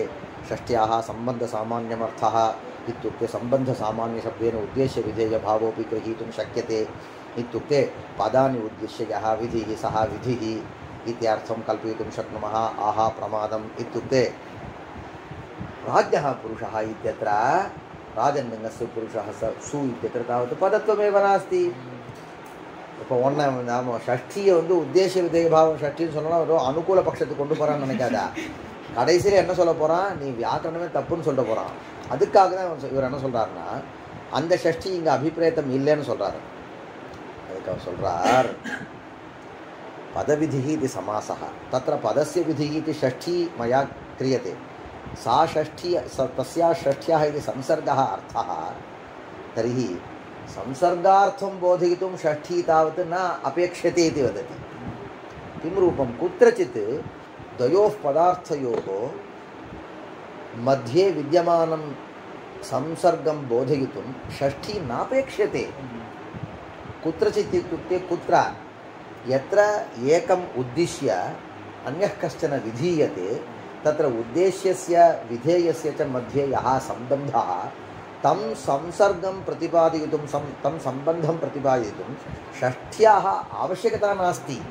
Speaker 1: षष्ठ्याः सम्बन्धसामान्यमर्थः इत्युक्ते सम्बन्धसामान्यशब्देन उद्देश्य विधेयभावोऽपि गृहीतुं शक्यते. इत्युक्ते पदानि उद्दिश्य यः विधिः सः विधिः इत्यर्थं कल्पयितुं शक्नुमः. आहा प्रमादम् इत्युक्ते राज्ञः पुरुषः इत्यत्र राजन्यस्य पुरुषः सु इत्यत्र तावत् पदत्वमेव नास्ति. இப்போ ஒன்று நாம் ஷஷ்டியை உத்தேச விதேய பாவம் ஷஷ்டின்னு சொன்னால் ஒரு அனுகூல பட்சத்துக்கு கொண்டு போகிறான்னு நினைக்காதா. கடைசியில் என்ன சொல்ல போகிறான்? நீ வியாக்கரணமே தப்புன்னு சொல்லிட்டு போகிறான். அதுக்காக தான் இவர் என்ன சொல்கிறாருன்னா, அந்த ஷஷ்டி இங்கே அபிப்பிரேத்தம் இல்லைன்னு சொல்கிறாரு. அதுக்கு அவர் சொல்கிறார், पदविधिः इति समासः. तत्र पदस्य विधिः इति षष्ठी मया क्रियते. सा षष्ठी तस्याः षष्ठ्याः इति संसर्गः अर्थः. तर्हि संसर्गार्थं बोधयितुं षष्ठी तावत् न अपेक्ष्यते इति वदति. किं रूपं? कुत्रचित् द्वयोः पदार्थयोः मध्ये विद्यमानं संसर्गं बोधयितुं षष्ठी नापेक्ष्यते. कुत्रचित् इत्युक्ते कुत्र? यत्र एकम् उद्दिश्य अन्यः कश्चन विधीयते तत्र उद्देश्यस्य विधेयस्य च मध्ये यः सम्बन्धः तं संसर्गं प्रतिपादयितुं तं सम्बन्धं प्रतिपादयितुं षष्ठ्याः आवश्यकता नास्ति।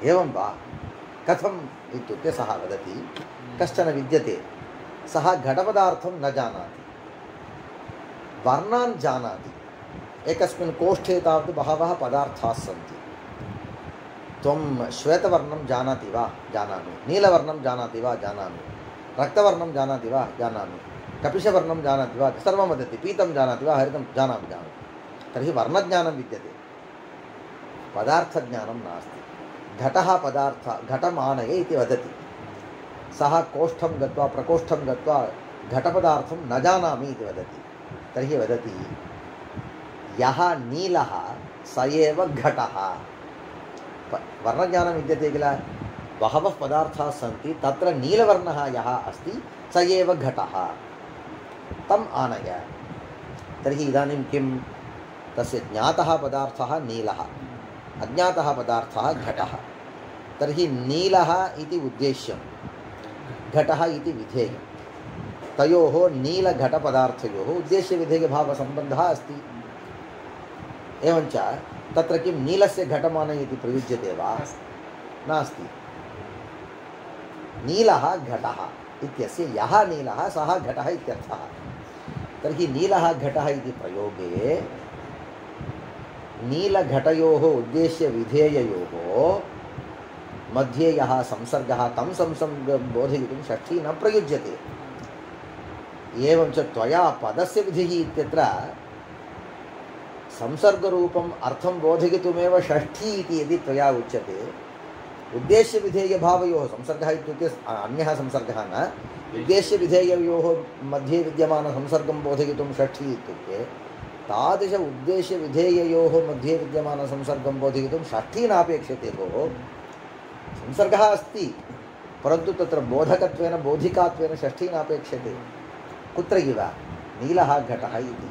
Speaker 1: एवं वा? कथम् इत्युक्ते सः वदति, कश्चन विद्यते, सः घटपदार्थं न जानाति, वर्णान् जानाति। एकस्मिन् कोष्ठे तावत् बहवः पदार्थाः सन्ति। त्वं श्वेतवर्णं जानाति वा? जानामि। नीलवर्णं जानाति वा? जानामि। रक्तवर्णं जानाति वा? जानामि। कपिशवर्णं जानाति वा? सर्वं वदति। पीतं जानाति वा? हरितं जानामि। तर्हि वर्णज्ञानं विद्यते, पदार्थज्ञानं नास्ति। घटः पदार्थ घटमानय इति वदति, सः कोष्ठं गत्वा प्रकोष्ठं गत्वा घटपदार्थं न जानामि इति वदति। तर्हि वदति यः नीलः स एव घटः। वर्णज्ञानं विद्यते किल, बहवः पदार्थाः सन्ति, तत्र नीलवर्णः यः अस्ति स एव घटः, तम् आनय। तर्हि इदानीं किं, तस्य ज्ञातः पदार्थः नीलः, अज्ञातः पदार्थः घटः। तर्हि नीलः इति उद्देश्यं, घटः इति विधेयं, तयोः नीलघटपदार्थयोः उद्देश्यविधेयभावसम्बन्धः अस्ति। एवञ्च तत्र किं नीलस्य घटमानः इति प्रयुज्यते वा? नास्ति। नीलः घटः इत्यस्य यः नीलः सः घटः इत्यर्थः। तर्हि नीलः घटः इति प्रयोगे नीलघटयोः उद्देश्यविधेययोः मध्ये यः संसर्गः तं संसर्गं बोधयितुं षष्ठी न प्रयुज्यते। एवञ्च त्वया पदस्य विधिः इत्यत्र संसर्गरूपम् अर्थं बोधयितुमेव षष्ठी इति यदि त्वया उच्यते, उद्देश्यविधेयभावयोः संसर्गः इत्युक्ते अन्यः संसर्गः न, उद्देश्यविधेययोः मध्ये विद्यमानसंसर्गं बोधयितुं षष्ठी इत्युक्ते तादृश उद्देश्यविधेययोः मध्ये विद्यमानसंसर्गं बोधयितुं षष्ठी नापेक्षते भोः। संसर्गः अस्ति, परन्तु तत्र बोधकत्वेन बोधिकात्वेन षष्ठी नापेक्षते। कुत्र इव नीलः घटः इति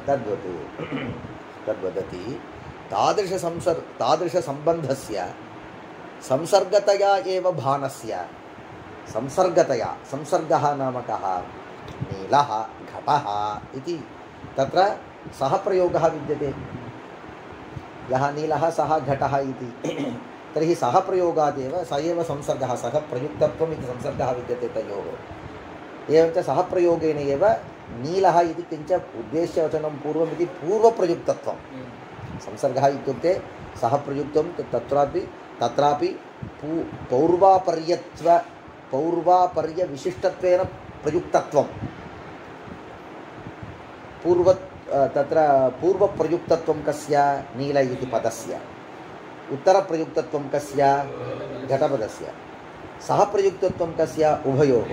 Speaker 1: तद्वदति। तादृशसम्बन्धस्य संसर्गतया एव भानस्य, संसर्गतया, संसर्गः नाम कः? नीलः घटः इति तत्र सः प्रयोगः विद्यते। यः नीलः सः घटः इति, तर्हि सः प्रयोगादेव स एव संसर्गः, सः प्रयुक्तत्वम् इति संसर्गः विद्यते तयोः। एवञ्च सः प्रयोगेन एव नीलः इति किञ्च उद्देश्यवचनं पूर्वमिति पूर्वप्रयुक्तत्वं। संसर्गः इत्युक्ते सः प्रयुक्तं तत्रापि पौर्वापर्यविशिष्टत्वेन प्रयुक्तत्वं। तत्र पूर्वप्रयुक्तत्वं कस्य? नील इति पदस्य। उत्तरप्रयुक्तत्वं कस्य? घटपदस्य। सः प्रयुक्तत्वं कस्य? उभयोः।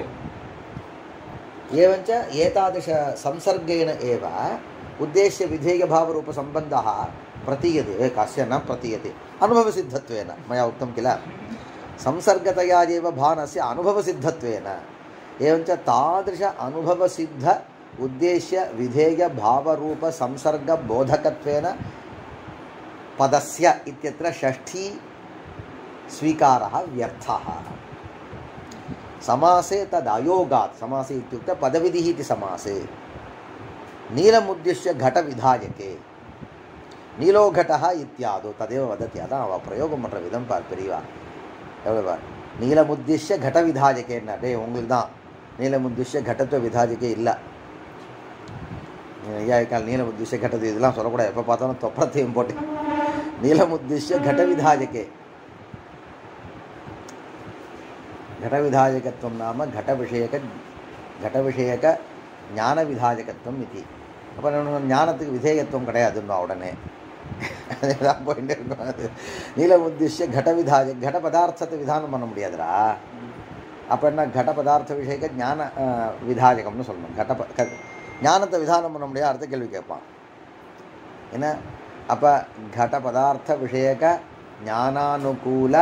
Speaker 1: एवञ्च एतादृशसंसर्गेण एव उद्देश्यविधेयभावरूपसम्बन्धः प्रतीयते, कस्य न प्रतीयते? अनुभवसिद्धत्वेन। मया उक्तं किल, संसर्गतया एव भानस्य अनुभवसिद्धत्वेन। एवञ्च तादृश अनुभवसिद्ध उद्देश्यविधेयभावरूपसंसर्गबोधकत्वेन पदस्य इत्यत्र षष्ठी स्वीकारः व्यर्थः। समासे तदयोगात्, समासे इत्युक्ते पदविधिः इति समासे, नीलमुद्दिश्य घटविधायके, नीलो घटः इत्यादौ तदेव वदति। अतः प्रयोगं பண்ணுற விதம் பார் பெரியவா எவ்வளோ. நீலமுद्दिश्य घटविधायके என்ன டே உங்களுக்கு தான் நீலமுद्दिश्य घटत्व विधायके இல்லை. ஐயாக்கால் நீலமுद्दिश्य घटது இதெல்லாம் சொல்லக்கூடாது, எப்போ பார்த்தாலும் தொப்பரத்தையும் போட்டு நீலமுद्दिश्य घटविधायके. घटविधायकत्वं नाम घटविषयक ஞானவிதாயகத்துவம் इति. அப்போ ஞானத்துக்கு விதேயத்துவம் கிடையாதுன்னா உடனே அதுதான் போயிட்டே இருக்கும். அது நீலமுद्दिश्य घट பதார்த்தத்தை விதானம் பண்ண முடியாதுடா. அப்போ என்ன, घट பதார்த்த விஷயக்க ஞான விதாயகம்னு சொல்லணும். ஞானத்தை விதானம் பண்ண முடியாது, அடுத்த கேள்வி கேட்பான் என்ன. அப்போ घट பதார்த்த விஷயக்க ஞானானுகூல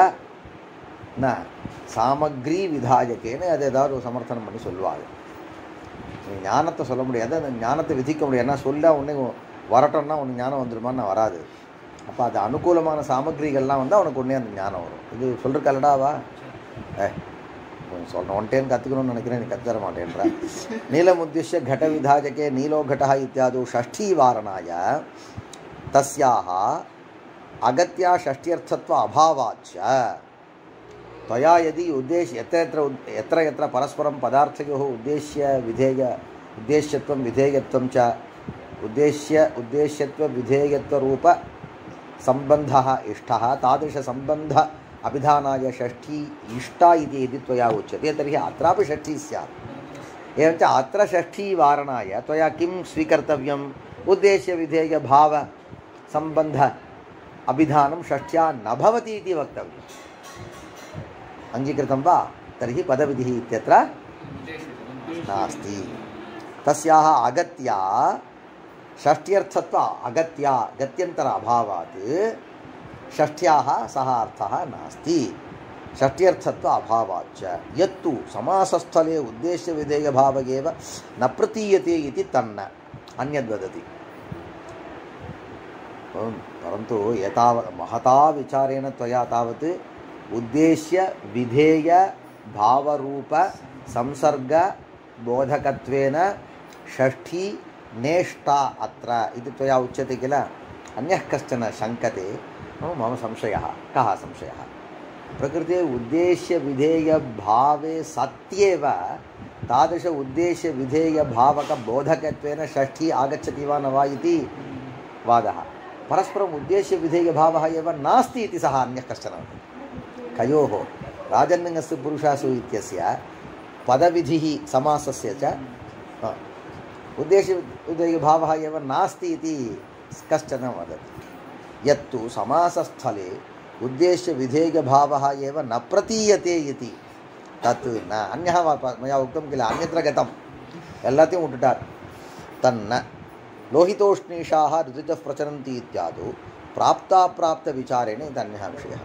Speaker 1: சாமக்ரி விதாயக்கேன்னு அது ஏதாவது ஒரு சமர்த்தனம் பண்ணி சொல்லுவாங்க. ஞானத்தை சொல்ல முடியாது, அந்த ஞானத்தை விதிக்க முடியாது. ஏன்னா சொல்ல உடனே வரட்டோம்னா உனக்கு ஞானம் வந்துடுமான்னு வராது. அப்போ அது அனுகூலமான சாமக்ரிகள்லாம் வந்து அவனுக்கு உடனே அந்த ஞானம் வரும். இது சொல்கிறக்கல்லடாவா சொல்லணும். ஒன் டைம் கற்றுக்கணும்னு நினைக்கிறேன், நீ கற்றுத்தர மாட்டேன்ற. நீலமுத்திஷ்ய घट विधाजके नीलो घटः इत्यादौ षष्ठी वारणाय तस्याः अगत्या षष्ट्यर्थत्व अभावाच्च त्वया यदि उद्देश्य यत्र यत्र परस्परं पदार्थयोः उद्देश्यत्वं विधेयत्वं च उद्देश्यत्व विधेयत्वरूप सम्बन्धः इष्टः तादृशसम्बन्ध अभिधानाय षष्ठी इष्टा इति यदि त्वया उच्यते तर्हि अत्रापि षष्ठी स्यात्. एवञ्च अत्र षष्ठी वारणाय त्वया किं स्वीकर्तव्यम्? उद्देश्यविधेयभावसम्बन्ध अभिधानं षष्ठ्या न भवति इति वक्तव्यम्. अङ्गीकृतं वा? तर्हि पदविधिः इत्यत्र नास्ति. तस्याः अगत्या षष्ट्यर्थत्व अगत्या गत्यन्तर अभावात् षष्ठ्याः सः अर्थः नास्ति. षष्ट्यर्थत्व अभावाच्च यत्तु समासस्थले उद्देश्यविधेयभावः एव न प्रतीयते इति तन्न अन्यद्वदति. परन्तु एतावत् महता विचारेण त्वया तावत् उद्देश्य विधेय भावरूप संसर्ग बोधकत्वेन षष्ठी नेष्टा अत्र इति त्वया उच्यते किल. अन्यः कश्चन शङ्कते. मम संशयः. कः संशयः? प्रकृते उद्देश्य विधेय भावे सत्येव तादृश उद्देश्य विधेय भावक बोधकत्वेन षष्ठी आगच्छति वा न वा इति वादः. परस्परम् उद्देश्य विधेय भावः एव नास्ति इति सः अन्यः कश्चन. कयोः? राजन्नङ्गस्य पुरुषासु इत्यस्य पदविधिः समासस्य च उद्देश्य विधेय भावः एव नास्ति इति कश्चन वदति. यत्तु समासस्थले उद्देश्य विधेय भावः एव न प्रतीयते इति तत् न अन्यः मया उक्तं किल. अन्यत्र गतम् एल्लत्तैயும் விட்டுட்டார். तन्न लोहितोष्णीषाः ऋतुतः प्रचरन्ति इत्यादौ प्राप्ताप्राप्तविचारेण इति अन्यः विषयः.